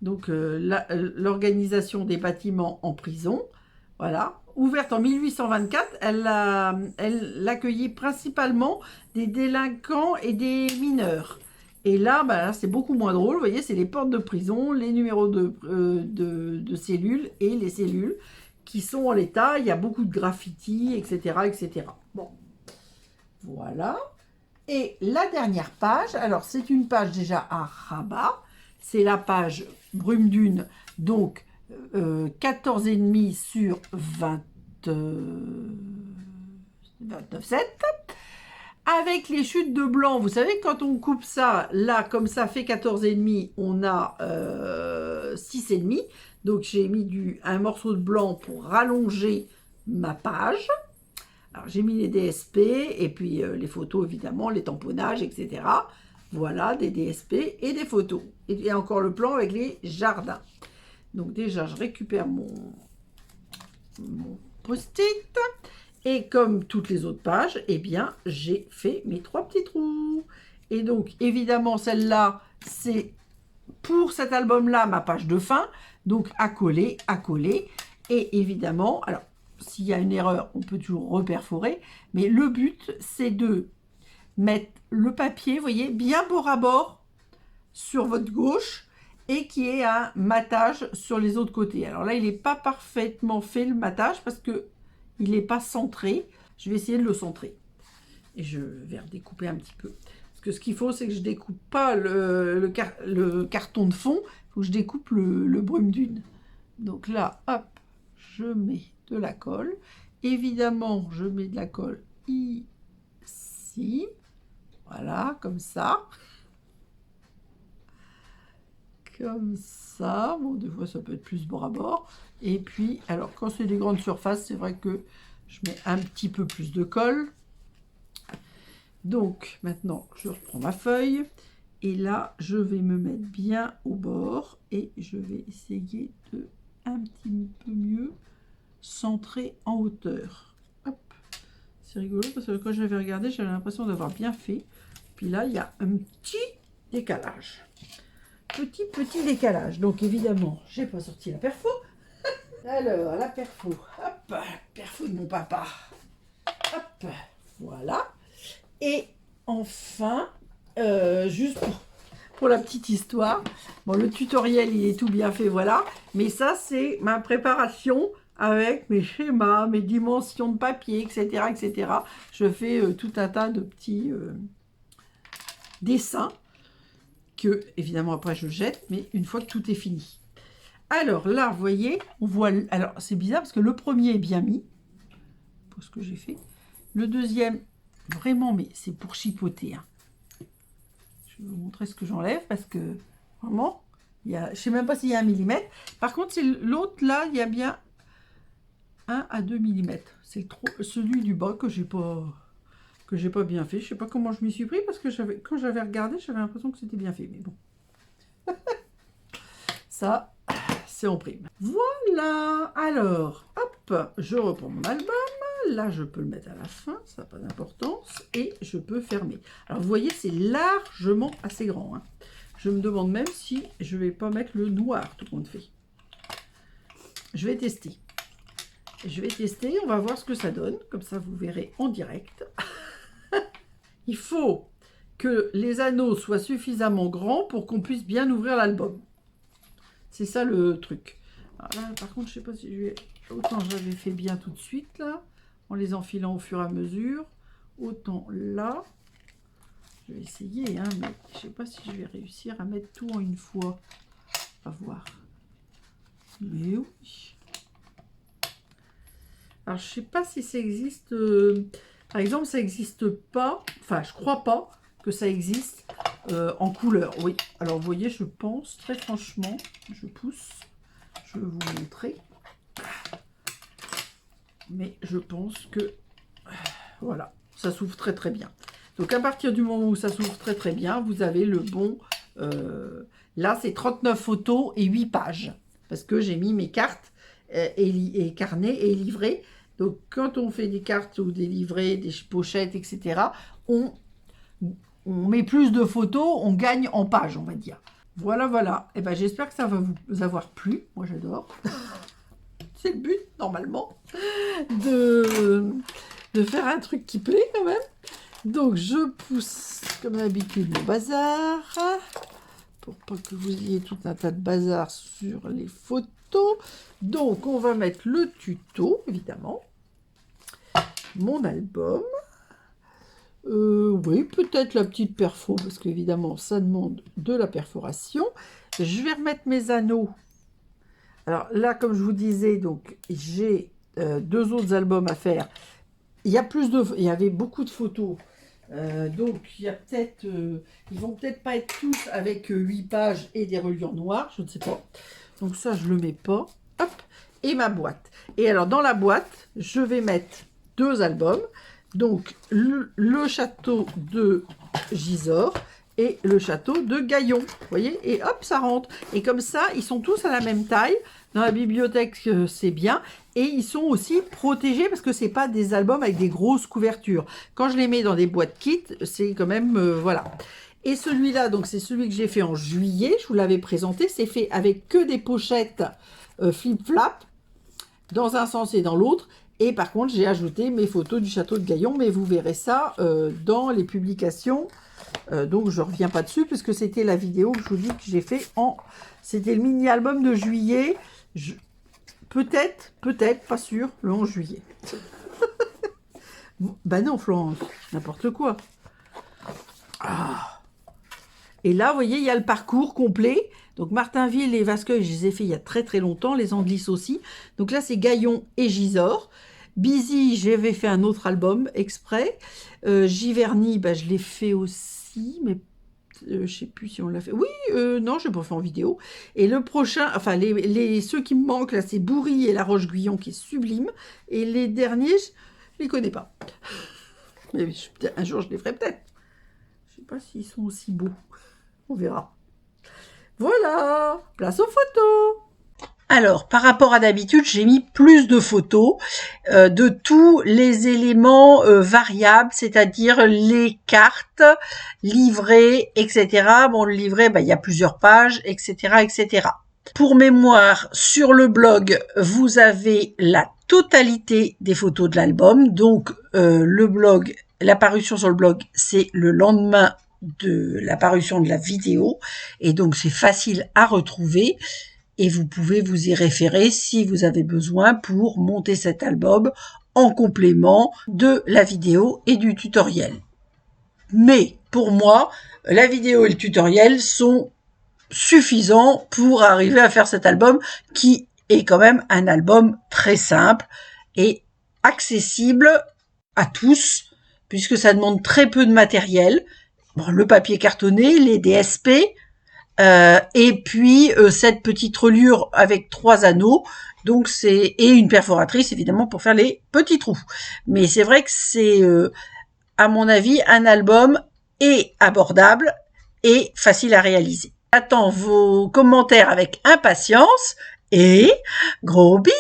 Donc l'organisation des bâtiments en prison. Voilà. Ouverte en 1824, elle accueillait principalement des délinquants et des mineurs. Et là, là c'est beaucoup moins drôle. Vous voyez, c'est les portes de prison, les numéros de cellules et les cellules qui sont en l'état. Il y a beaucoup de graffitis, etc., etc. Bon, voilà. Et la dernière page, alors c'est une page déjà à rabat. C'est la page brume dune, donc 14,5 sur 29,7. avec les chutes de blanc. Vous savez, quand on coupe ça, là, comme ça fait 14,5, on a 6,5. Donc, j'ai mis un morceau de blanc pour rallonger ma page. Alors, j'ai mis les DSP et puis les photos, évidemment, les tamponnages, etc. Voilà, des DSP et des photos. Et encore le plan avec les jardins. Donc, déjà, je récupère mon post-it. Et comme toutes les autres pages, eh bien, j'ai fait mes 3 petits trous. Et donc, évidemment, celle-là, c'est pour cet album-là, ma page de fin. Donc, à coller, à coller. Et évidemment, alors, s'il y a une erreur, on peut toujours reperforer. Mais le but, c'est de mettre le papier, vous voyez, bien bord à bord sur votre gauche et qu'il y ait un matage sur les autres côtés. Alors là, il n'est pas parfaitement fait, le matage, parce que il n'est pas centré. Je vais essayer de le centrer. Et je vais redécouper un petit peu. Parce que ce qu'il faut, c'est que je ne découpe pas le carton de fond. Il faut que je découpe le brume dune. Donc là, hop, je mets de la colle. Évidemment, je mets de la colle ici. Voilà, comme ça. Comme ça. Bon, des fois, ça peut être plus bord à bord. Et puis, alors, quand c'est des grandes surfaces, c'est vrai que je mets un petit peu plus de colle. Donc, maintenant, je reprends ma feuille. Et là, je vais me mettre bien au bord. Et je vais essayer de un petit peu mieux centrer en hauteur. Hop. C'est rigolo parce que quand j'avais regardé, j'avais l'impression d'avoir bien fait. Puis là, il y a un petit décalage. Petit décalage. Donc, évidemment, j'ai pas sorti la perfo. Alors, la perfo. Hop, perfo de mon papa. Hop, voilà. Et enfin, juste pour la petite histoire, bon, le tutoriel, il est tout bien fait, voilà. Mais ça, c'est ma préparation avec mes schémas, mes dimensions de papier, etc., etc. Je fais tout un tas de petits dessins que, évidemment, après, je jette, mais une fois que tout est fini. Alors là, vous voyez, on voit... Alors, c'est bizarre parce que le premier est bien mis, pour ce que j'ai fait. Le deuxième, vraiment, mais c'est pour chipoter. Hein. Je vais vous montrer ce que j'enlève parce que, vraiment, je ne sais même pas s'il y a 1 mm. Par contre, c'est l'autre, là, il y a bien 1 à 2 mm. C'est celui du bas que j'ai pas bien fait. Je ne sais pas comment je m'y suis pris parce que quand j'avais regardé, j'avais l'impression que c'était bien fait. Mais bon. Ça... c'est en prime. Voilà. Alors, hop, je reprends mon album. Là, je peux le mettre à la fin, ça n'a pas d'importance. Et je peux fermer. Alors, vous voyez, c'est largement assez grand. Hein. Je me demande même si je ne vais pas mettre le noir, tout compte fait. Je vais tester. On va voir ce que ça donne. Comme ça, vous verrez en direct. Il faut que les anneaux soient suffisamment grands pour qu'on puisse bien ouvrir l'album. C'est ça le truc. Alors là, par contre, je sais pas si je vais... Autant j'avais fait bien tout de suite, là, en les enfilant au fur et à mesure. Autant là, je vais essayer, hein, mais je sais pas si je vais réussir à mettre tout en une fois. On va voir. Mais oui. Alors, je sais pas si ça existe... par exemple, ça n'existe pas... Enfin, je crois pas que ça existe en couleur. Oui, alors vous voyez, je pense, très franchement, je pousse, je vais vous montrer. Mais je pense que, voilà, ça s'ouvre très très bien. Donc à partir du moment où ça s'ouvre très très bien, vous avez le bon... là, c'est 39 photos et 8 pages. Parce que j'ai mis mes cartes et carnets et livrets. Donc quand on fait des cartes ou des livrets, des pochettes, etc., on met plus de photos, on gagne en pages, on va dire. Voilà, voilà. Et ben, j'espère que ça va vous avoir plu. Moi, j'adore. C'est le but, normalement, de faire un truc qui plaît, quand même. Donc, je pousse, comme d'habitude, mon bazar. Pour pas que vous ayez tout un tas de bazar sur les photos. Donc, on va mettre le tuto, évidemment. Mon album. Oui, peut-être la petite perfo, parce qu'évidemment, ça demande de la perforation. Je vais remettre mes anneaux. Alors là, comme je vous disais, donc j'ai 2 autres albums à faire. Il y avait beaucoup de photos Donc, il y a peut-être, ils vont peut-être pas être tous avec 8 pages et des reliures noires, je ne sais pas. Donc ça, je le mets pas. Hop, et ma boîte. Et alors, dans la boîte, je vais mettre 2 albums. Donc, le château de Gisors et le château de Gaillon. Vous voyez? Et hop, ça rentre. Et comme ça, ils sont tous à la même taille. Dans la bibliothèque, c'est bien. Et ils sont aussi protégés parce que c'est pas des albums avec des grosses couvertures. Quand je les mets dans des boîtes kit, c'est quand même... voilà. Et celui-là, donc c'est celui que j'ai fait en juillet. Je vous l'avais présenté. C'est fait avec que des pochettes flip-flap dans un sens et dans l'autre. Et par contre, j'ai ajouté mes photos du château de Gaillon. Mais vous verrez ça dans les publications. Donc je ne reviens pas dessus puisque c'était la vidéo que je vous dis que j'ai fait en... C'était le mini-album de juillet. Peut-être, pas sûr, le 11 juillet. Bah non, Florence, n'importe quoi. Ah. Et là, vous voyez, il y a le parcours complet. Donc Martinville et Vascueil, je les ai fait il y a très très longtemps. Les Anglis aussi. Donc là, c'est Gaillon et Gisors. Bizy, j'avais fait un autre album exprès. Giverny, bah, je l'ai fait aussi, mais je sais plus si on l'a fait. Oui, non, je l'ai pas fait en vidéo. Et le prochain, enfin, ceux qui me manquent, là, c'est Bourry et La Roche-Guyon, qui est sublime. Et les derniers, je les connais pas. Mais un jour, je les ferai peut-être. Je sais pas s'ils sont aussi beaux. On verra. Voilà, place aux photos. Alors, par rapport à d'habitude, j'ai mis plus de photos de tous les éléments variables, c'est-à-dire les cartes, livrets, etc. Bon, le livret, bah, il y a plusieurs pages, etc., etc. Pour mémoire, sur le blog, vous avez la totalité des photos de l'album. Donc, le blog, la parution sur le blog, c'est le lendemain de la parution de la vidéo. Et donc, c'est facile à retrouver. Et vous pouvez vous y référer si vous avez besoin pour monter cet album en complément de la vidéo et du tutoriel. Mais pour moi, la vidéo et le tutoriel sont suffisants pour arriver à faire cet album qui est quand même un album très simple et accessible à tous puisque ça demande très peu de matériel. Bon, le papier cartonné, les DSP, et puis cette petite reliure avec 3 anneaux, donc et une perforatrice évidemment pour faire les petits trous. Mais c'est vrai que c'est à mon avis un album et abordable et facile à réaliser. J'attends vos commentaires avec impatience et gros bisous.